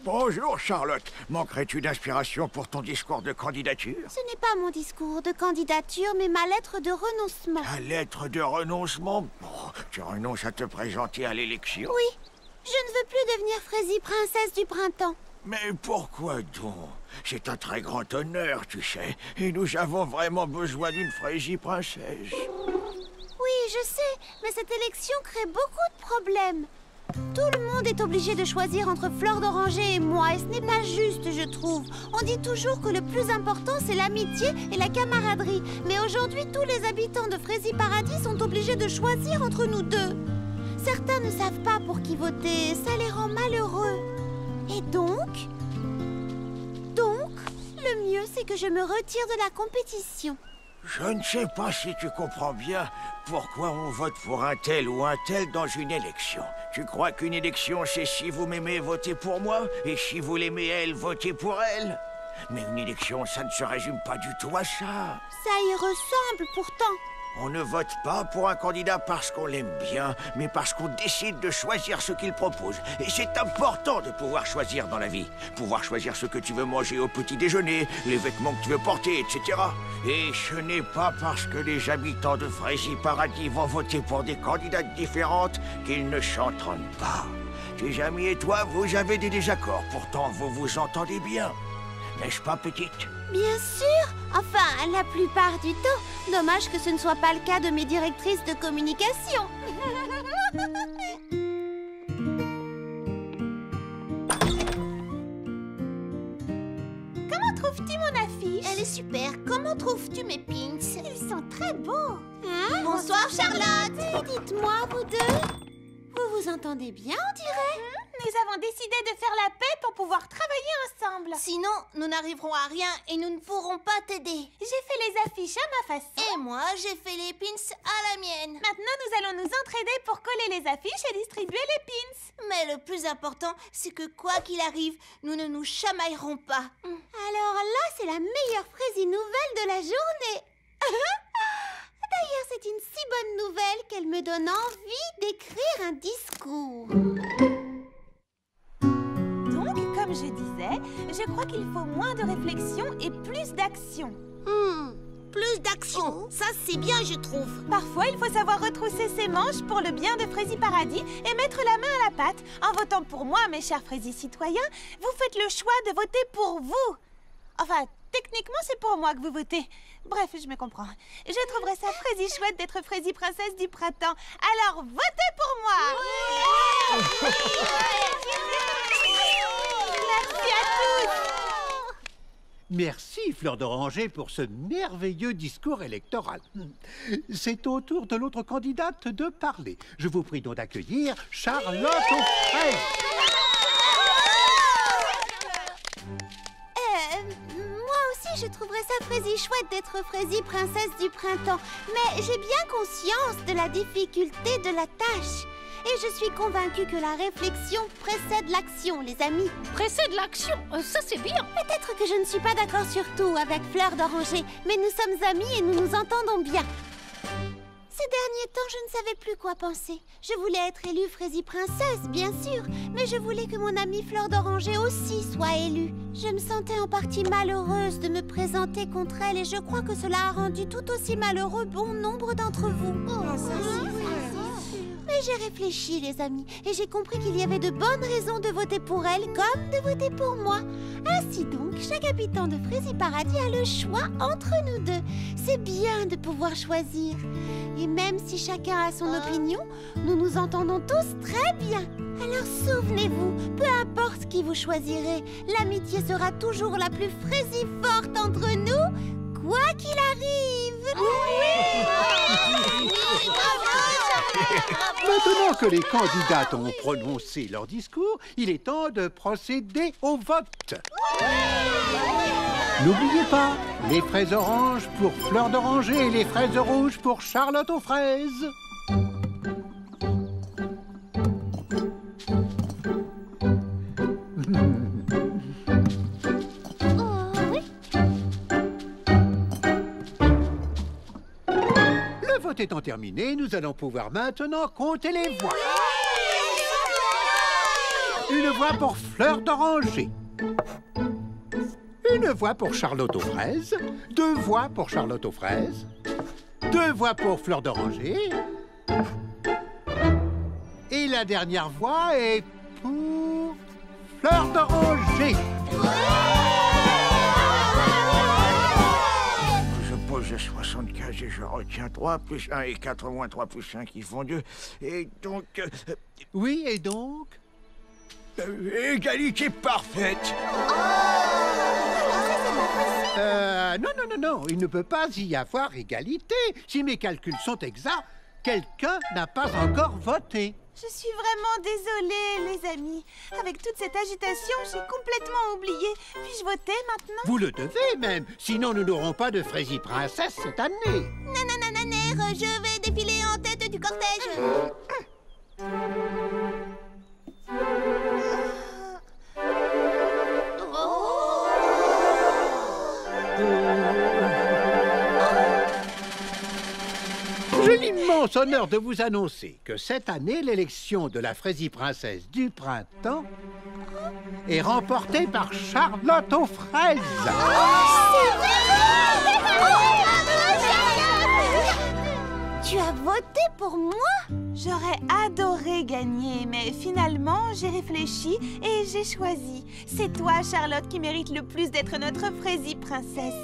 Bonjour, Charlotte. Manquerais-tu d'inspiration pour ton discours de candidature? Ce n'est pas mon discours de candidature, mais ma lettre de renoncement. Ta lettre de renoncement? Oh, tu renonces à te présenter à l'élection? Oui, je ne veux plus devenir Frésie princesse du printemps. Mais pourquoi donc? C'est un très grand honneur, tu sais. Et nous avons vraiment besoin d'une Frésie princesse. Oui, je sais, mais cette élection crée beaucoup de problèmes. Tout le monde est obligé de choisir entre Fleur d'Oranger et moi, et ce n'est pas juste, je trouve. On dit toujours que le plus important, c'est l'amitié et la camaraderie. Mais aujourd'hui, tous les habitants de Frésie Paradis sont obligés de choisir entre nous deux. Certains ne savent pas pour qui voter, ça les rend malheureux. Et donc, le mieux, c'est que je me retire de la compétition. Je ne sais pas si tu comprends bien pourquoi on vote pour un tel ou un tel dans une élection. Tu crois qu'une élection, c'est si vous m'aimez, votez pour moi, et si vous l'aimez elle, votez pour elle? Mais une élection, ça ne se résume pas du tout à ça. Ça y ressemble pourtant. On ne vote pas pour un candidat parce qu'on l'aime bien, mais parce qu'on décide de choisir ce qu'il propose. Et c'est important de pouvoir choisir dans la vie. Pouvoir choisir ce que tu veux manger au petit déjeuner, les vêtements que tu veux porter, etc. Et ce n'est pas parce que les habitants de Frésie Paradis vont voter pour des candidates différentes qu'ils ne s'entendent pas. Tes amis et toi, vous avez des désaccords. Pourtant, vous vous entendez bien. N'est-ce pas, petite? Bien sûr. Enfin, la plupart du temps. Dommage que ce ne soit pas le cas de mes directrices de communication. Comment trouves-tu mon affiche? Elle est super. Comment trouves-tu mes pins? Ils sont très beaux. Hein? Bonsoir, Charlotte. Dites-moi, vous deux. Vous vous entendez bien, on dirait? Nous avons décidé de faire la paix pour pouvoir travailler ensemble. Sinon, nous n'arriverons à rien et nous ne pourrons pas t'aider. J'ai fait les affiches à ma façon. Et moi, j'ai fait les pins à la mienne. Maintenant, nous allons nous entraider pour coller les affiches et distribuer les pins. Mais le plus important, c'est que quoi qu'il arrive, nous ne nous chamaillerons pas. Alors là, c'est la meilleure Frésie nouvelle de la journée. D'ailleurs, c'est une si bonne nouvelle qu'elle me donne envie d'écrire un discours. Donc, comme je disais, je crois qu'il faut moins de réflexion et plus d'action. Plus d'action, ça c'est bien, je trouve. Parfois, il faut savoir retrousser ses manches pour le bien de Frésie Paradis et mettre la main à la pâte. En votant pour moi, mes chers Frésis citoyens, vous faites le choix de voter pour vous. Enfin, techniquement, c'est pour moi que vous votez. Bref, je me comprends. Je trouverais ça Frésie chouette d'être Frésie princesse du printemps. Alors, votez pour moi! Merci à tous! Merci, Fleur d'Oranger, pour ce merveilleux discours électoral. C'est au tour de l'autre candidate de parler. Je vous prie donc d'accueillir Charlotte aux fraises. Moi aussi, je trouverais ça Frésie chouette d'être Frésie princesse du printemps. Mais j'ai bien conscience de la difficulté de la tâche. Et je suis convaincue que la réflexion précède l'action, les amis. Précède l'action, ça c'est bien. Peut-être que je ne suis pas d'accord sur tout avec Fleur d'Oranger, mais nous sommes amis et nous nous entendons bien. Ces derniers temps, je ne savais plus quoi penser. Je voulais être élue Frésie princesse, bien sûr, mais je voulais que mon amie Fleur d'Oranger aussi soit élue. Je me sentais en partie malheureuse de me présenter contre elle et je crois que cela a rendu tout aussi malheureux bon nombre d'entre vous. Mais j'ai réfléchi, les amis, et j'ai compris qu'il y avait de bonnes raisons de voter pour elle comme de voter pour moi. Ainsi donc, chaque habitant de Frésie Paradis a le choix entre nous deux. C'est bien de pouvoir choisir. Et même si chacun a son opinion, nous nous entendons tous très bien. Alors souvenez-vous, peu importe qui vous choisirez, l'amitié sera toujours la plus frésifort entre nous, quoi qu'il arrive. Maintenant que les candidates ont prononcé leur discours, il est temps de procéder au vote. N'oubliez pas, les fraises oranges pour Fleur d'Oranger et les fraises rouges pour Charlotte aux fraises. étant terminé, nous allons pouvoir maintenant compter les voix. Une voix pour Fleur d'Oranger. Une voix pour Charlotte aux fraises. 2 voix pour Charlotte aux fraises. 2 voix pour Fleur d'Oranger. Et la dernière voix est pour Fleur d'Oranger. Je pose 75 et je retiens 3 plus 1 et 4 moins 3 plus 5 qui font 2. Et donc... Oui, et donc égalité parfaite. Non, il ne peut pas y avoir égalité. Si mes calculs sont exacts, quelqu'un n'a pas encore voté. Je suis vraiment désolée, les amis. Avec toute cette agitation, j'ai complètement oublié. Puis-je voter maintenant? Vous le devez même, sinon nous n'aurons pas de Frésie Princesse cette année. Nananananer, je vais défiler en tête du cortège. J'ai l'immense honneur de vous annoncer que cette année, l'élection de la Frésie Princesse du printemps est remportée par Charlotte aux fraises. Tu as voté pour moi? J'aurais adoré gagner, mais finalement, j'ai réfléchi et j'ai choisi. C'est toi, Charlotte, qui mérite le plus d'être notre Frésie Princesse.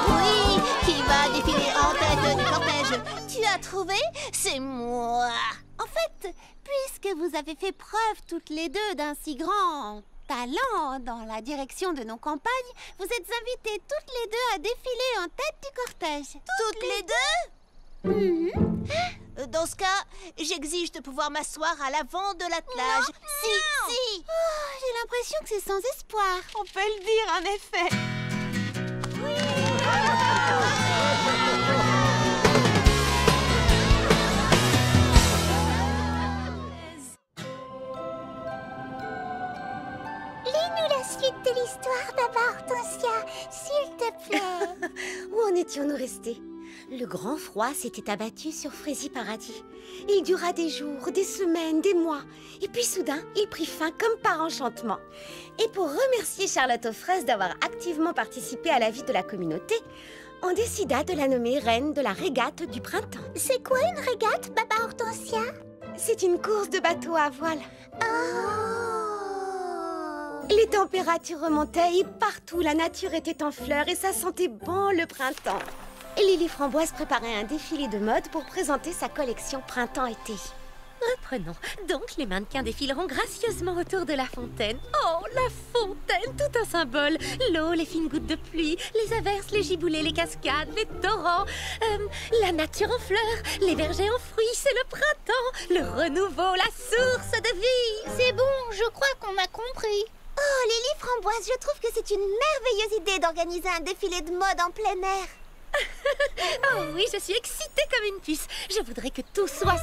Oui, qui va défiler en tête du cortège? Tu as trouvé? C'est moi. En fait, puisque vous avez fait preuve toutes les deux d'un si grand talent dans la direction de nos campagnes, vous êtes invitées toutes les deux à défiler en tête du cortège. Toutes les deux? Dans ce cas, j'exige de pouvoir m'asseoir à l'avant de l'attelage. Si. Oh, j'ai l'impression que c'est sans espoir. On peut le dire, en effet. Lis-nous la suite de l'histoire, Baba Hortensia, s'il te plaît. Où en étions-nous restés? Le grand froid s'était abattu sur Frésie Paradis. Il dura des jours, des semaines, des mois. Et puis soudain, il prit fin comme par enchantement. Et pour remercier Charlotte aux fraises d'avoir activement participé à la vie de la communauté, on décida de la nommer reine de la régate du printemps. C'est quoi une régate, Baba Hortensia? C'est une course de bateau à voile. Les températures remontaient et partout la nature était en fleurs et ça sentait bon le printemps. Lily Framboise préparait un défilé de mode pour présenter sa collection printemps-été. Reprenons. Donc, les mannequins défileront gracieusement autour de la fontaine. Oh, la fontaine, tout un symbole. L'eau, les fines gouttes de pluie, les averses, les giboulées, les cascades, les torrents, la nature en fleurs, les vergers en fruits, c'est le printemps, le renouveau, la source de vie. C'est bon, je crois qu'on a compris. Oh, Lily Framboise, je trouve que c'est une merveilleuse idée d'organiser un défilé de mode en plein air. Oh oui, je suis excitée comme une puce. Je voudrais que tout soit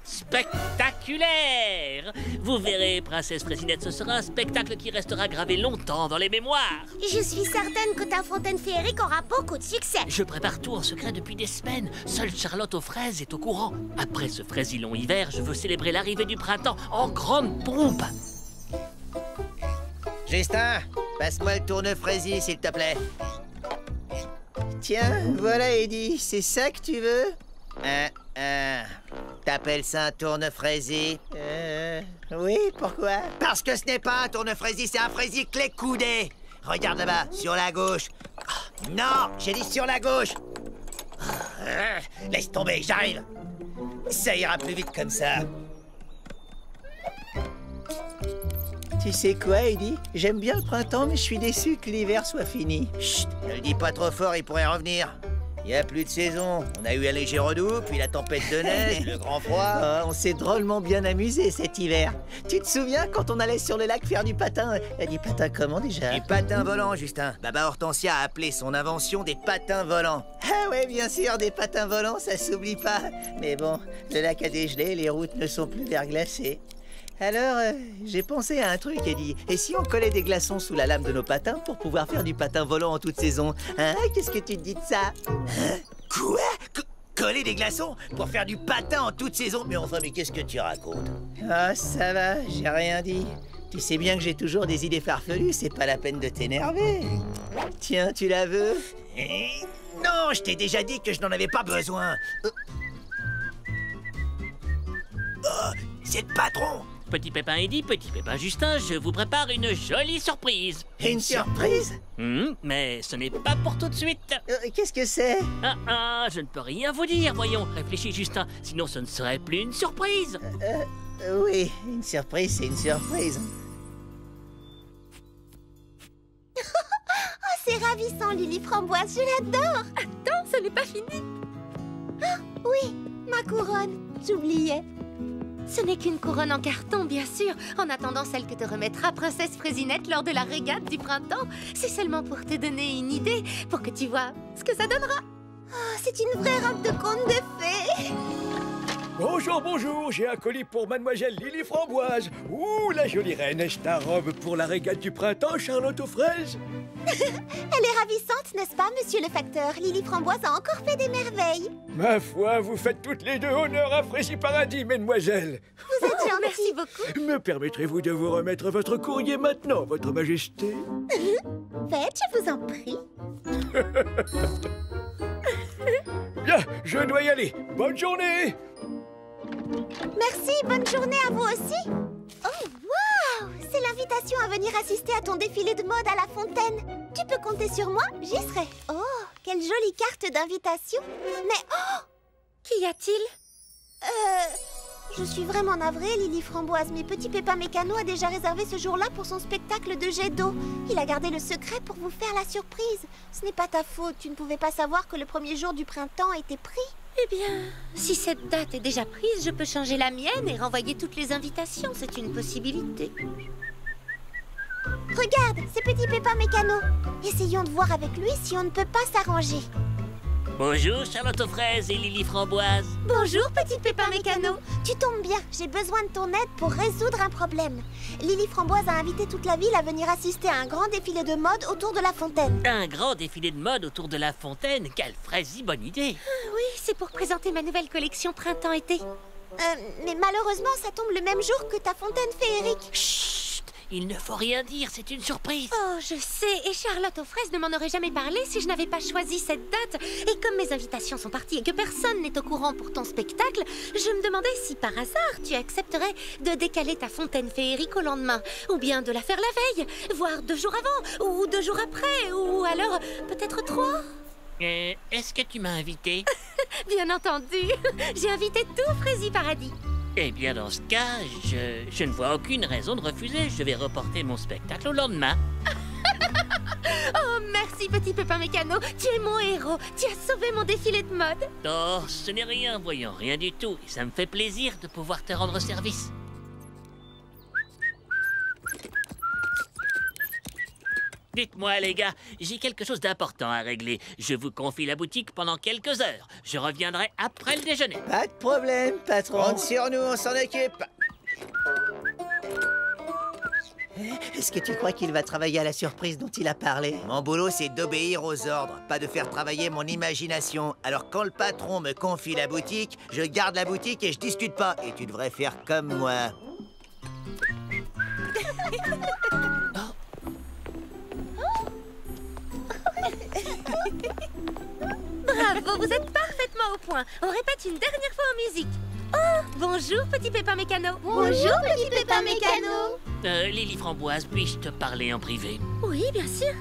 spectaculaire. Vous verrez, Princesse Frésinette, ce sera un spectacle qui restera gravé longtemps dans les mémoires. Je suis certaine que ta fontaine féerique aura beaucoup de succès. Je prépare tout en secret depuis des semaines. Seule Charlotte aux fraises est au courant. Après ce fraisilon hiver, je veux célébrer l'arrivée du printemps en grande pompe. Justin, passe-moi le tourne-fraisier, s'il te plaît. Tiens, voilà, Eddie, c'est ça que tu veux? T'appelles ça un tourne-fraisier? Oui, pourquoi? Parce que ce n'est pas un tourne-fraisier, c'est un fraisier clé-coudé. Regarde là-bas, sur la gauche. Non, j'ai dit sur la gauche. Laisse tomber, j'arrive. Ça ira plus vite comme ça. Tu sais quoi, Eddie? J'aime bien le printemps, mais je suis déçu que l'hiver soit fini. Chut, ne le dis pas trop fort, il pourrait revenir. Il n'y a plus de saison. On a eu un léger redoux, puis la tempête de neige, le grand froid. Oh, on s'est drôlement bien amusé cet hiver. Tu te souviens quand on allait sur le lac faire du patin? Du patin comment déjà? Du patin volant, Justin. Baba Hortensia a appelé son invention des patins volants. Ah ouais, bien sûr, des patins volants, ça s'oublie pas. Mais bon, le lac a dégelé, les routes ne sont plus verglacées. Alors, j'ai pensé à un truc, Eddie. Et si on collait des glaçons sous la lame de nos patins pour pouvoir faire du patin volant en toute saison? Hein? Qu'est-ce que tu te dis de ça? Hein? Quoi? Coller des glaçons pour faire du patin en toute saison? Mais enfin, mais qu'est-ce que tu racontes? Ah, ça va, j'ai rien dit. Tu sais bien que j'ai toujours des idées farfelues, c'est pas la peine de t'énerver. Tiens, tu la veux? Non, je t'ai déjà dit que je n'en avais pas besoin. Oh, c'est le patron. Petit Pépin Eddie, petit Pépin Justin, je vous prépare une jolie surprise. Une surprise? Mais ce n'est pas pour tout de suite. Qu'est-ce que c'est? Je ne peux rien vous dire, voyons. Réfléchis, Justin, sinon ce ne serait plus une surprise. Oui, une surprise, c'est une surprise. Oh, c'est ravissant, Lily Framboise, je l'adore. Attends, ce n'est pas fini. Ah, oui, ma couronne, j'oubliais. Ce n'est qu'une couronne en carton, bien sûr, en attendant celle que te remettra Princesse Fraisinette lors de la régate du printemps. C'est seulement pour te donner une idée, pour que tu vois ce que ça donnera. Oh, c'est une vraie robe de conte de fées. Bonjour, bonjour, j'ai un colis pour Mademoiselle Lily Framboise. Ouh, la jolie reine, est-ce ta robe pour la régate du printemps, Charlotte aux fraises? Elle est ravissante, n'est-ce pas, monsieur le facteur? Lily Framboise a encore fait des merveilles. Ma foi, vous faites toutes les deux honneur à Fraisi Paradis, mesdemoiselles. Vous êtes gentille. Merci beaucoup. Me permettrez-vous de vous remettre votre courrier maintenant, votre majesté? Faites, je vous en prie. Bien, je dois y aller. Bonne journée. Merci, bonne journée à vous aussi. Oh, waouh! C'est l'invitation à venir assister à ton défilé de mode à la fontaine. Tu peux compter sur moi, j'y serai. Oh, quelle jolie carte d'invitation. Mais, oh! Qu'y a-t-il? Je suis vraiment navrée, Lily Framboise, mais Petit Pépin Mécano a déjà réservé ce jour-là pour son spectacle de jet d'eau. Il a gardé le secret pour vous faire la surprise. Ce n'est pas ta faute, tu ne pouvais pas savoir que le premier jour du printemps était pris. Eh bien, si cette date est déjà prise, je peux changer la mienne et renvoyer toutes les invitations. C'est une possibilité. Regarde, c'est Petit Pépin Mécano. Essayons de voir avec lui si on ne peut pas s'arranger. Bonjour, Charlotte aux fraises et Lily Framboise. Bonjour, Petit Pépin Mécano. Tu tombes bien, j'ai besoin de ton aide pour résoudre un problème. Lily Framboise a invité toute la ville à venir assister à un grand défilé de mode autour de la fontaine. Un grand défilé de mode autour de la fontaine? Quelle fraise bonne idée! Oui, c'est pour présenter ma nouvelle collection printemps-été. Mais malheureusement, ça tombe le même jour que ta fontaine féerique. Chut! Il ne faut rien dire, c'est une surprise. Oh, je sais, et Charlotte aux fraises ne m'en aurait jamais parlé si je n'avais pas choisi cette date. Et comme mes invitations sont parties et que personne n'est au courant pour ton spectacle, je me demandais si par hasard tu accepterais de décaler ta fontaine féerique au lendemain, ou bien de la faire la veille, voire 2 jours avant, ou 2 jours après, ou alors peut-être 3. Est-ce que tu m'as invité? Bien entendu, j'ai invité tout Fraisi Paradis. Eh bien, dans ce cas, je ne vois aucune raison de refuser. Je vais reporter mon spectacle au lendemain. Oh, merci, Petit Pépin Mécano. Tu es mon héros. Tu as sauvé mon défilé de mode. Oh, ce n'est rien, voyons, rien du tout. Et ça me fait plaisir de pouvoir te rendre service. Dites-moi, les gars, j'ai quelque chose d'important à régler. Je vous confie la boutique pendant quelques heures. Je reviendrai après le déjeuner. Pas de problème, patron. Compte sur nous, on s'en occupe. Est-ce que tu crois qu'il va travailler à la surprise dont il a parlé? Mon boulot, c'est d'obéir aux ordres, pas de faire travailler mon imagination. Alors quand le patron me confie la boutique, je garde la boutique et je discute pas. Et tu devrais faire comme moi. Bravo, vous êtes parfaitement au point. On répète une dernière fois en musique. Oh, bonjour, Petit Pépin Mécano. Bonjour, Petit Pépin Mécano. Lily Framboise, puis-je te parler en privé? Oui, bien sûr.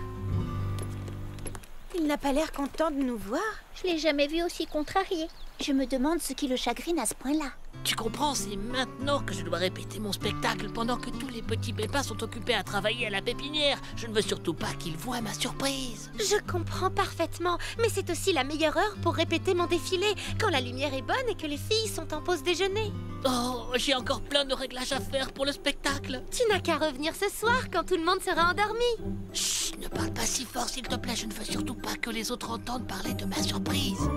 Il n'a pas l'air content de nous voir. Je l'ai jamais vu aussi contrarié. Je me demande ce qui le chagrine à ce point-là. Tu comprends, c'est maintenant que je dois répéter mon spectacle pendant que tous les petits pépins sont occupés à travailler à la pépinière. Je ne veux surtout pas qu'ils voient ma surprise. Je comprends parfaitement, mais c'est aussi la meilleure heure pour répéter mon défilé, quand la lumière est bonne et que les filles sont en pause déjeuner. Oh, j'ai encore plein de réglages à faire pour le spectacle. Tu n'as qu'à revenir ce soir quand tout le monde sera endormi. Chut, ne parle pas si fort, s'il te plaît. Je ne veux surtout pas que les autres entendent parler de ma surprise.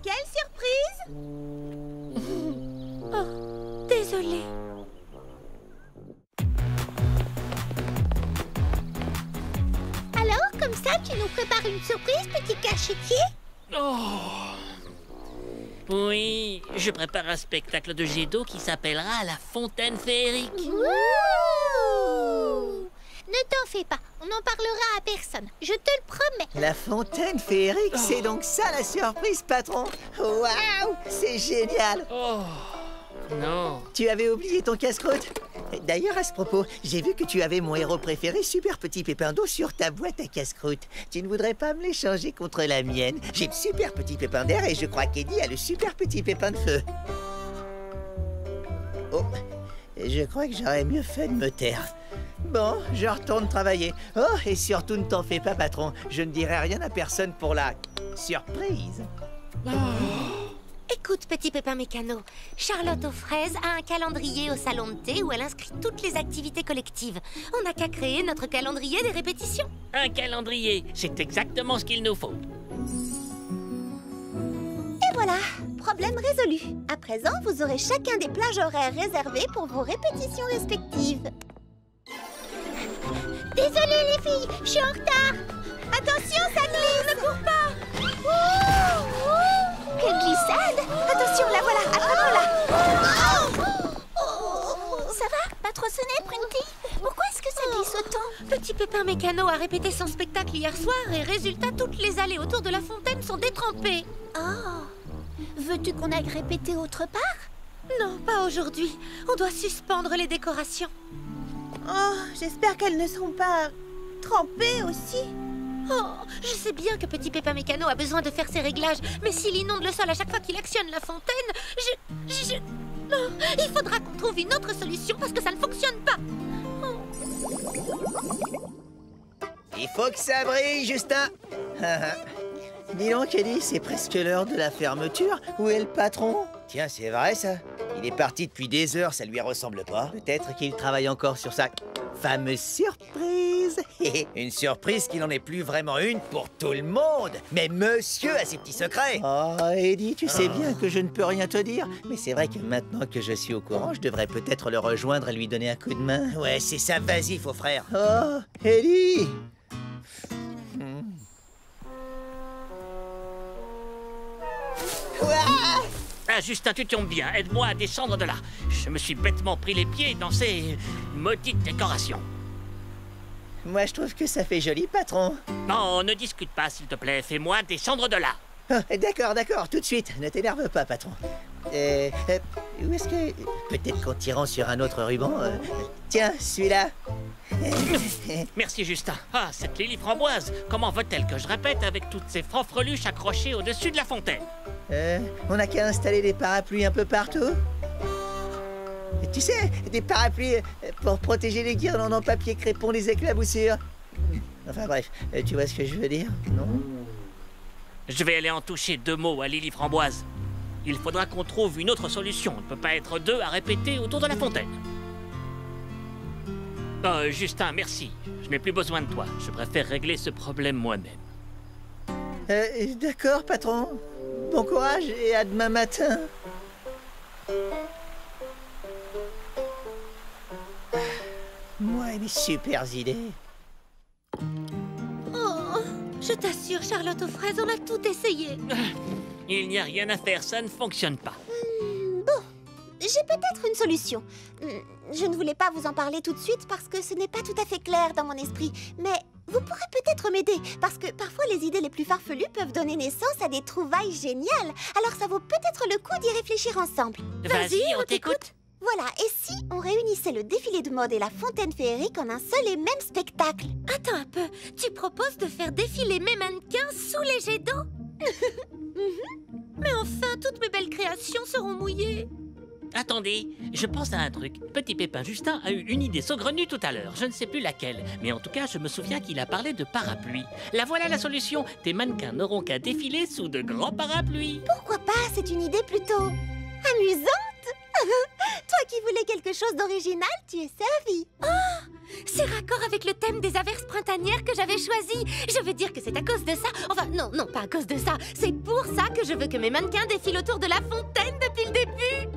Quelle surprise! Oh, désolée. ça, tu nous prépares une surprise, petit cachetier? Oh! Oui, je prépare un spectacle de jet d'eau qui s'appellera la fontaine féerique. Ouh! Ne t'en fais pas, on n'en parlera à personne, je te le promets. La fontaine féerique, c'est donc ça la surprise, patron? Waouh, c'est génial! Oh, non. Tu avais oublié ton casse-croûte? D'ailleurs, à ce propos, j'ai vu que tu avais mon héros préféré, Super Petit Pépin d'eau, sur ta boîte à casse-croûte. Tu ne voudrais pas me l'échanger contre la mienne? J'ai le Super Petit Pépin d'air et je crois qu'Eddie a le Super Petit Pépin de feu. Oh, je crois que j'aurais mieux fait de me taire. Bon, je retourne travailler. Oh, et surtout ne t'en fais pas, patron. Je ne dirai rien à personne pour la surprise. Écoute, petit Pépin Mécano, Charlotte aux fraises a un calendrier au salon de thé où elle inscrit toutes les activités collectives. On n'a qu'à créer notre calendrier des répétitions. Un calendrier, c'est exactement ce qu'il nous faut. Et voilà, problème résolu. À présent, vous aurez chacun des plages horaires réservées pour vos répétitions respectives. Désolée les filles, je suis en retard. Attention, ça glisse! Ne cours pas! Quelle glissade! Attention, la voilà, attrape-la! Ça va? Pas trop sonné, Prunty? Pourquoi est-ce que ça glisse autant? Petit Pépin Mécano a répété son spectacle hier soir et résultat, toutes les allées autour de la fontaine sont détrempées. Oh! Veux-tu qu'on aille répéter autre part? Non, pas aujourd'hui. On doit suspendre les décorations. Oh, j'espère qu'elles ne sont pas trempées aussi. Oh, je sais bien que Petit Pépin Mécano a besoin de faire ses réglages, mais s'il inonde le sol à chaque fois qu'il actionne la fontaine, Non, il faudra qu'on trouve une autre solution parce que ça ne fonctionne pas. Il faut que ça brille, Justin. Dis donc, Eddie, c'est presque l'heure de la fermeture. Où est le patron? Tiens, c'est vrai, ça. Il est parti depuis des heures, ça lui ressemble pas. Peut-être qu'il travaille encore sur sa fameuse surprise. Une surprise qui n'en est plus vraiment une pour tout le monde. Mais monsieur a ses petits secrets. Oh, Eddie, tu sais bien que je ne peux rien te dire. Mais c'est vrai que maintenant que je suis au courant, je devrais peut-être le rejoindre et lui donner un coup de main. Ouais, c'est ça, vas-y, faux frère. Oh, Eddie! Ah, Justin, tu tombes bien. Aide-moi à descendre de là. Je me suis bêtement pris les pieds dans ces maudites décorations. Moi, je trouve que ça fait joli, patron. Non, ne discute pas, s'il te plaît. Fais-moi descendre de là. Oh, d'accord, tout de suite. Ne t'énerve pas, patron. Où est-ce que... Peut-être qu'en tirant sur un autre ruban... Tiens, celui-là. Merci, Justin. Ah, cette Lily Framboise. Comment veut-elle que je répète avec toutes ces fanfreluches accrochées au-dessus de la fontaine? On n'a qu'à installer des parapluies un peu partout. Tu sais, des parapluies pour protéger les guirlandes en papier crépon des éclaboussures. Enfin bref, tu vois ce que je veux dire, non? Je vais aller en toucher 2 mots à Lily Framboise. Il faudra qu'on trouve une autre solution. On ne peut pas être 2 à répéter autour de la fontaine. Justin, merci. Je n'ai plus besoin de toi. Je préfère régler ce problème moi-même. D'accord, patron. Bon courage et à demain matin. Moi et mes super idées. Oh, je t'assure, Charlotte aux fraises, on a tout essayé. Il n'y a rien à faire, ça ne fonctionne pas. Bon, j'ai peut-être une solution. Je ne voulais pas vous en parler tout de suite parce que ce n'est pas tout à fait clair dans mon esprit, mais vous pourrez peut-être m'aider, parce que parfois les idées les plus farfelues peuvent donner naissance à des trouvailles géniales. Alors ça vaut peut-être le coup d'y réfléchir ensemble. Vas-y, on t'écoute. Voilà, et si on réunissait le défilé de mode et la fontaine féerique en un seul et même spectacle? Attends un peu, tu proposes de faire défiler mes mannequins sous les jets d'eau? Mais enfin, toutes mes belles créations seront mouillées. Attendez, je pense à un truc. Petit Pépin Justin a eu une idée saugrenue tout à l'heure. Je ne sais plus laquelle, mais en tout cas, je me souviens qu'il a parlé de parapluie. La voilà la solution. Tes mannequins n'auront qu'à défiler sous de grands parapluies. Pourquoi pas? C'est une idée plutôt amusante. Toi qui voulais quelque chose d'original, tu es servi. Oh, c'est raccord avec le thème des averses printanières que j'avais choisi. Je veux dire que c'est à cause de ça. Enfin, non, pas à cause de ça. C'est pour ça que je veux que mes mannequins défilent autour de la fontaine depuis le début.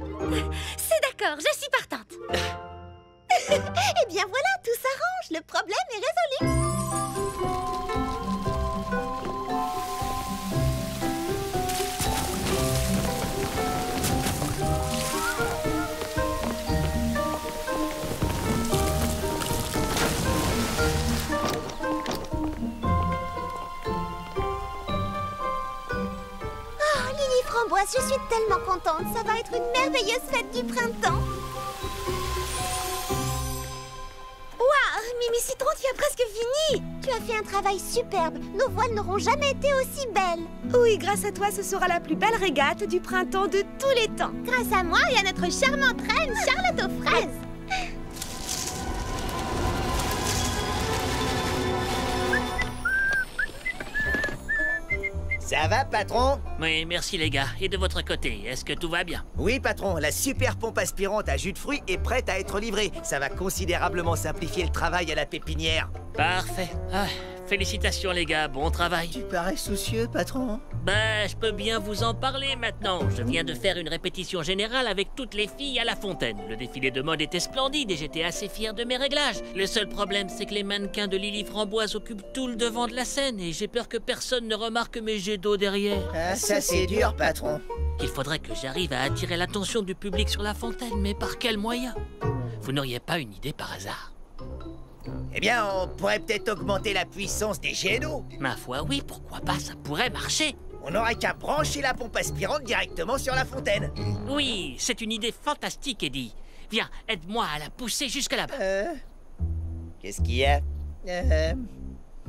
C'est d'accord, je suis partante. Eh bien voilà, tout s'arrange. Le problème est résolu. Je suis tellement contente. Ça va être une merveilleuse fête du printemps. Waouh, Mimi Citron, tu as presque fini. Tu as fait un travail superbe. Nos voiles n'auront jamais été aussi belles. Oui, grâce à toi, ce sera la plus belle régate du printemps de tous les temps. Grâce à moi et à notre charmante reine, Charlotte aux fraises. Ça va, patron? Oui, merci les gars. Et de votre côté, est-ce que tout va bien? Oui, patron, la super pompe aspirante à jus de fruits est prête à être livrée. Ça va considérablement simplifier le travail à la pépinière. Parfait. Ah, félicitations les gars, bon travail. Tu parais soucieux, patron. Ben, je peux bien vous en parler maintenant. Je viens de faire une répétition générale avec toutes les filles à la fontaine. Le défilé de mode était splendide et j'étais assez fier de mes réglages. Le seul problème, c'est que les mannequins de Lily Framboise occupent tout le devant de la scène et j'ai peur que personne ne remarque mes jets d'eau derrière. Ah, ça c'est dur, patron. Il faudrait que j'arrive à attirer l'attention du public sur la fontaine, mais par quel moyen? Vous n'auriez pas une idée par hasard? Eh bien, on pourrait peut-être augmenter la puissance des jets d'eau. Ma foi, oui, pourquoi pas, ça pourrait marcher. On n'aurait qu'à brancher la pompe aspirante directement sur la fontaine. Oui, c'est une idée fantastique, Eddie. Viens, aide-moi à la pousser jusque là-bas. Qu'est-ce qu'il y a?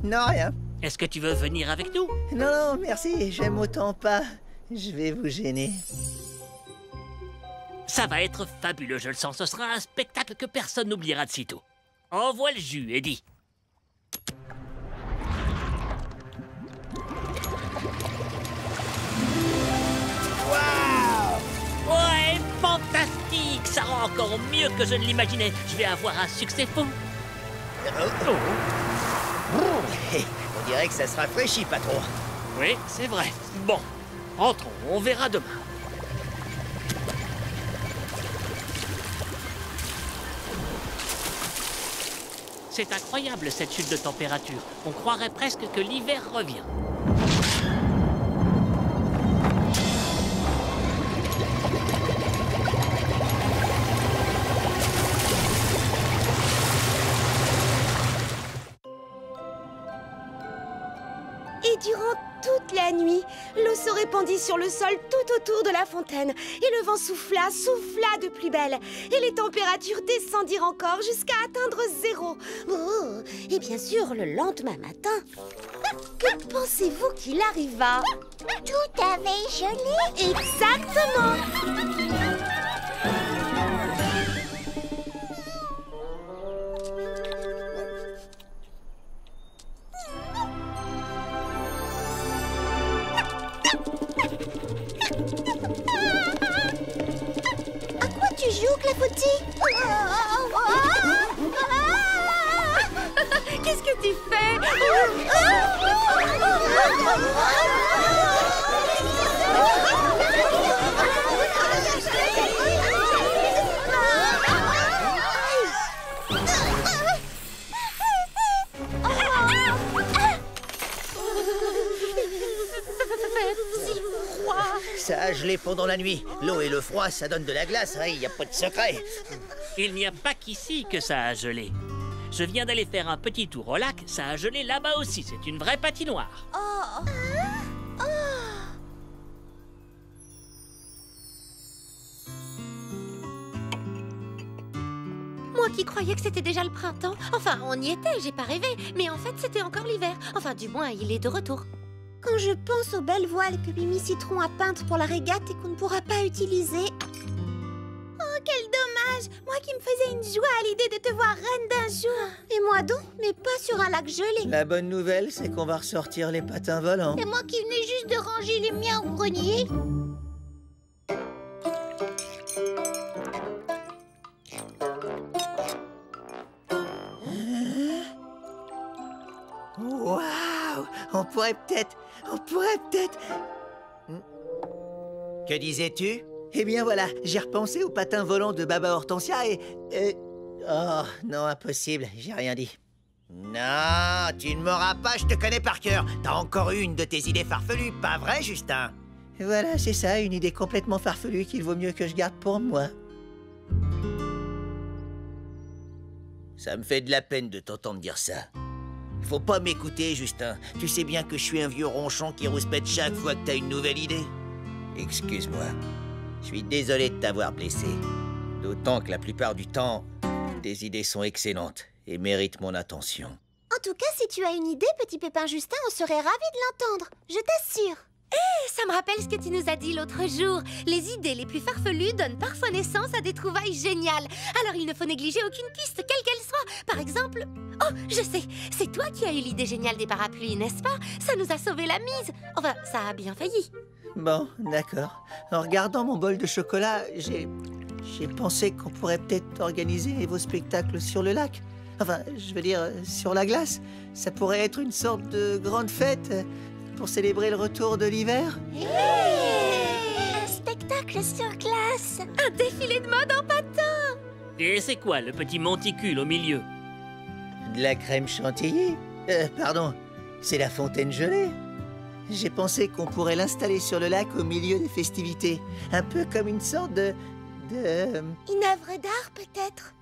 Non, rien. Est-ce que tu veux venir avec nous? Non, non, merci, j'aime autant pas. Je vais vous gêner. Ça va être fabuleux, je le sens. Ce sera un spectacle que personne n'oubliera de sitôt. Envoie le jus, Eddie. Waouh! Ouais, fantastique! Ça rend encore mieux que je ne l'imaginais. Je vais avoir un succès fou. On dirait que ça se rafraîchit, patron. Oui, c'est vrai. Bon, entrons, on verra demain. C'est incroyable cette chute de température. On croirait presque que l'hiver revient. Et durant toute la nuit, l'eau se répandit sur le sol tout autour de la fontaine. Et le vent souffla de plus belle. Et les températures descendirent encore jusqu'à atteindre 0. Oh, et bien sûr, le lendemain matin, Que pensez-vous qu'il arriva? tout avait gelé. Exactement! À quoi tu joues, Clafoutis? Qu'est-ce que tu fais? Ça a gelé pendant la nuit. L'eau et le froid, ça donne de la glace, il n'y a pas de secret. Il n'y a pas qu'ici que ça a gelé. Je viens d'aller faire un petit tour au lac, ça a gelé là-bas aussi, c'est une vraie patinoire. Moi qui croyais que c'était déjà le printemps. Enfin, on y était, j'ai pas rêvé. Mais en fait, c'était encore l'hiver. Enfin, du moins, il est de retour. Quand je pense aux belles voiles que Mimi Citron a peintes pour la régate et qu'on ne pourra pas utiliser... Oh, quel dommage! Moi qui me faisais une joie à l'idée de te voir reine d'un jour. Et moi donc, mais pas sur un lac gelé. La bonne nouvelle, c'est qu'on va ressortir les patins volants. Et moi qui venais juste de ranger les miens au grenier. Waouh! On pourrait peut-être... Que disais-tu? Eh bien voilà, j'ai repensé aux patins volants de Baba Hortensia et... Oh, non, impossible, j'ai rien dit. Non, tu ne m'auras pas, je te connais par cœur. T'as encore eu une de tes idées farfelues, pas vrai, Justin? Voilà, c'est ça, une idée complètement farfelue qu'il vaut mieux que je garde pour moi. Ça me fait de la peine de t'entendre dire ça. Faut pas m'écouter, Justin. Tu sais bien que je suis un vieux ronchon qui rouspète chaque fois que t'as une nouvelle idée. Excuse-moi. Je suis désolé de t'avoir blessé. D'autant que la plupart du temps, tes idées sont excellentes et méritent mon attention. En tout cas, si tu as une idée, petit Pépin Justin, on serait ravis de l'entendre. Je t'assure. Ça me rappelle ce que tu nous as dit l'autre jour. Les idées les plus farfelues donnent parfois naissance à des trouvailles géniales. Alors il ne faut négliger aucune piste, quelle qu'elle soit. Par exemple... Oh, je sais, c'est toi qui as eu l'idée géniale des parapluies, n'est-ce pas? Ça nous a sauvé la mise. Enfin, ça a bien failli. Bon, d'accord. En regardant mon bol de chocolat, j'ai pensé qu'on pourrait peut-être organiser vos spectacles sur le lac. Enfin, je veux dire, sur la glace. Ça pourrait être une sorte de grande fête pour célébrer le retour de l'hiver. Un spectacle sur glace. Un défilé de mode en patin. Et c'est quoi le petit monticule au milieu? De la crème chantilly? Pardon, c'est la fontaine gelée. J'ai pensé qu'on pourrait l'installer sur le lac au milieu des festivités. Un peu comme une sorte de... Une œuvre d'art, peut-être?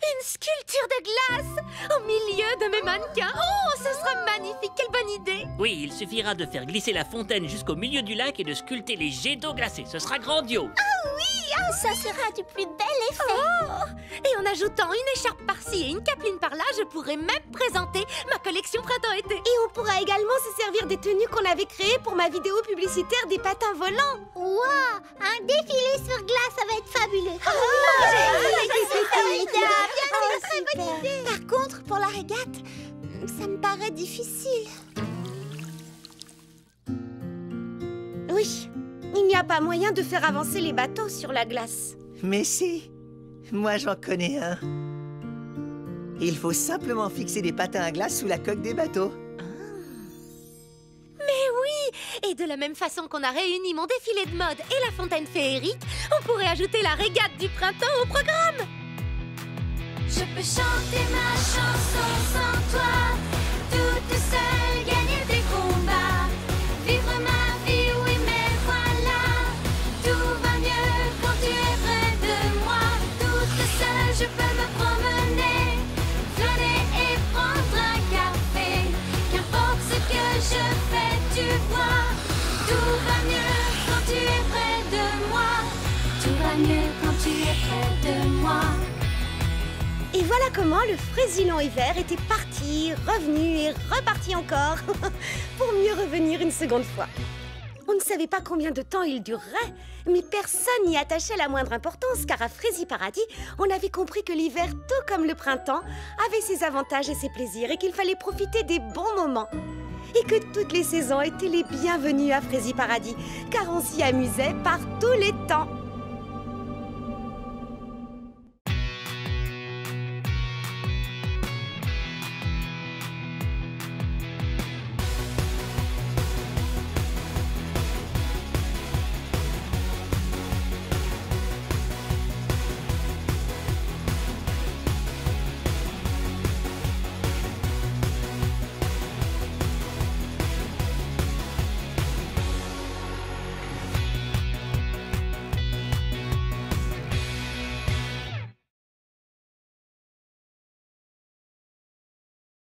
Une sculpture de glace au milieu de mes mannequins. Oh, ce sera magnifique, quelle bonne idée. Oui, il suffira de faire glisser la fontaine jusqu'au milieu du lac et de sculpter les jets d'eau glacée. Ce sera grandiose. Ah oui, ça sera du plus bel effet. Oh, et en ajoutant une écharpe par-ci et une capeline par-là, je pourrais même présenter ma collection printemps-été. Et on pourra également se servir des tenues qu'on avait créées pour ma vidéo publicitaire des patins volants. Waouh, un défilé sur glace, ça va être fabuleux. Très bonne idée. Par contre, pour la régate, ça me paraît difficile. Oui, il n'y a pas moyen de faire avancer les bateaux sur la glace. Mais si, moi j'en connais un. Il faut simplement fixer des patins à glace sous la coque des bateaux. Mais oui! Et de la même façon qu'on a réuni mon défilé de mode et la fontaine féerique, on pourrait ajouter la régate du printemps au programme. Je peux chanter ma chanson sans toi, toute seule gagner des combats, vivre ma vie, oui mais voilà, tout va mieux quand tu es près de moi. Toute seule je peux me promener, flâner et prendre un café, qu'importe ce que je fais, tu vois, tout va mieux quand tu es près de moi, tout va mieux quand tu es près de moi. Et voilà comment le Fraisillon hiver était parti, revenu et reparti encore, pour mieux revenir une seconde fois. On ne savait pas combien de temps il durerait, mais personne n'y attachait la moindre importance, car à Frézy Paradis, on avait compris que l'hiver, tout comme le printemps, avait ses avantages et ses plaisirs, et qu'il fallait profiter des bons moments. Et que toutes les saisons étaient les bienvenues à Frézy Paradis, car on s'y amusait par tous les temps.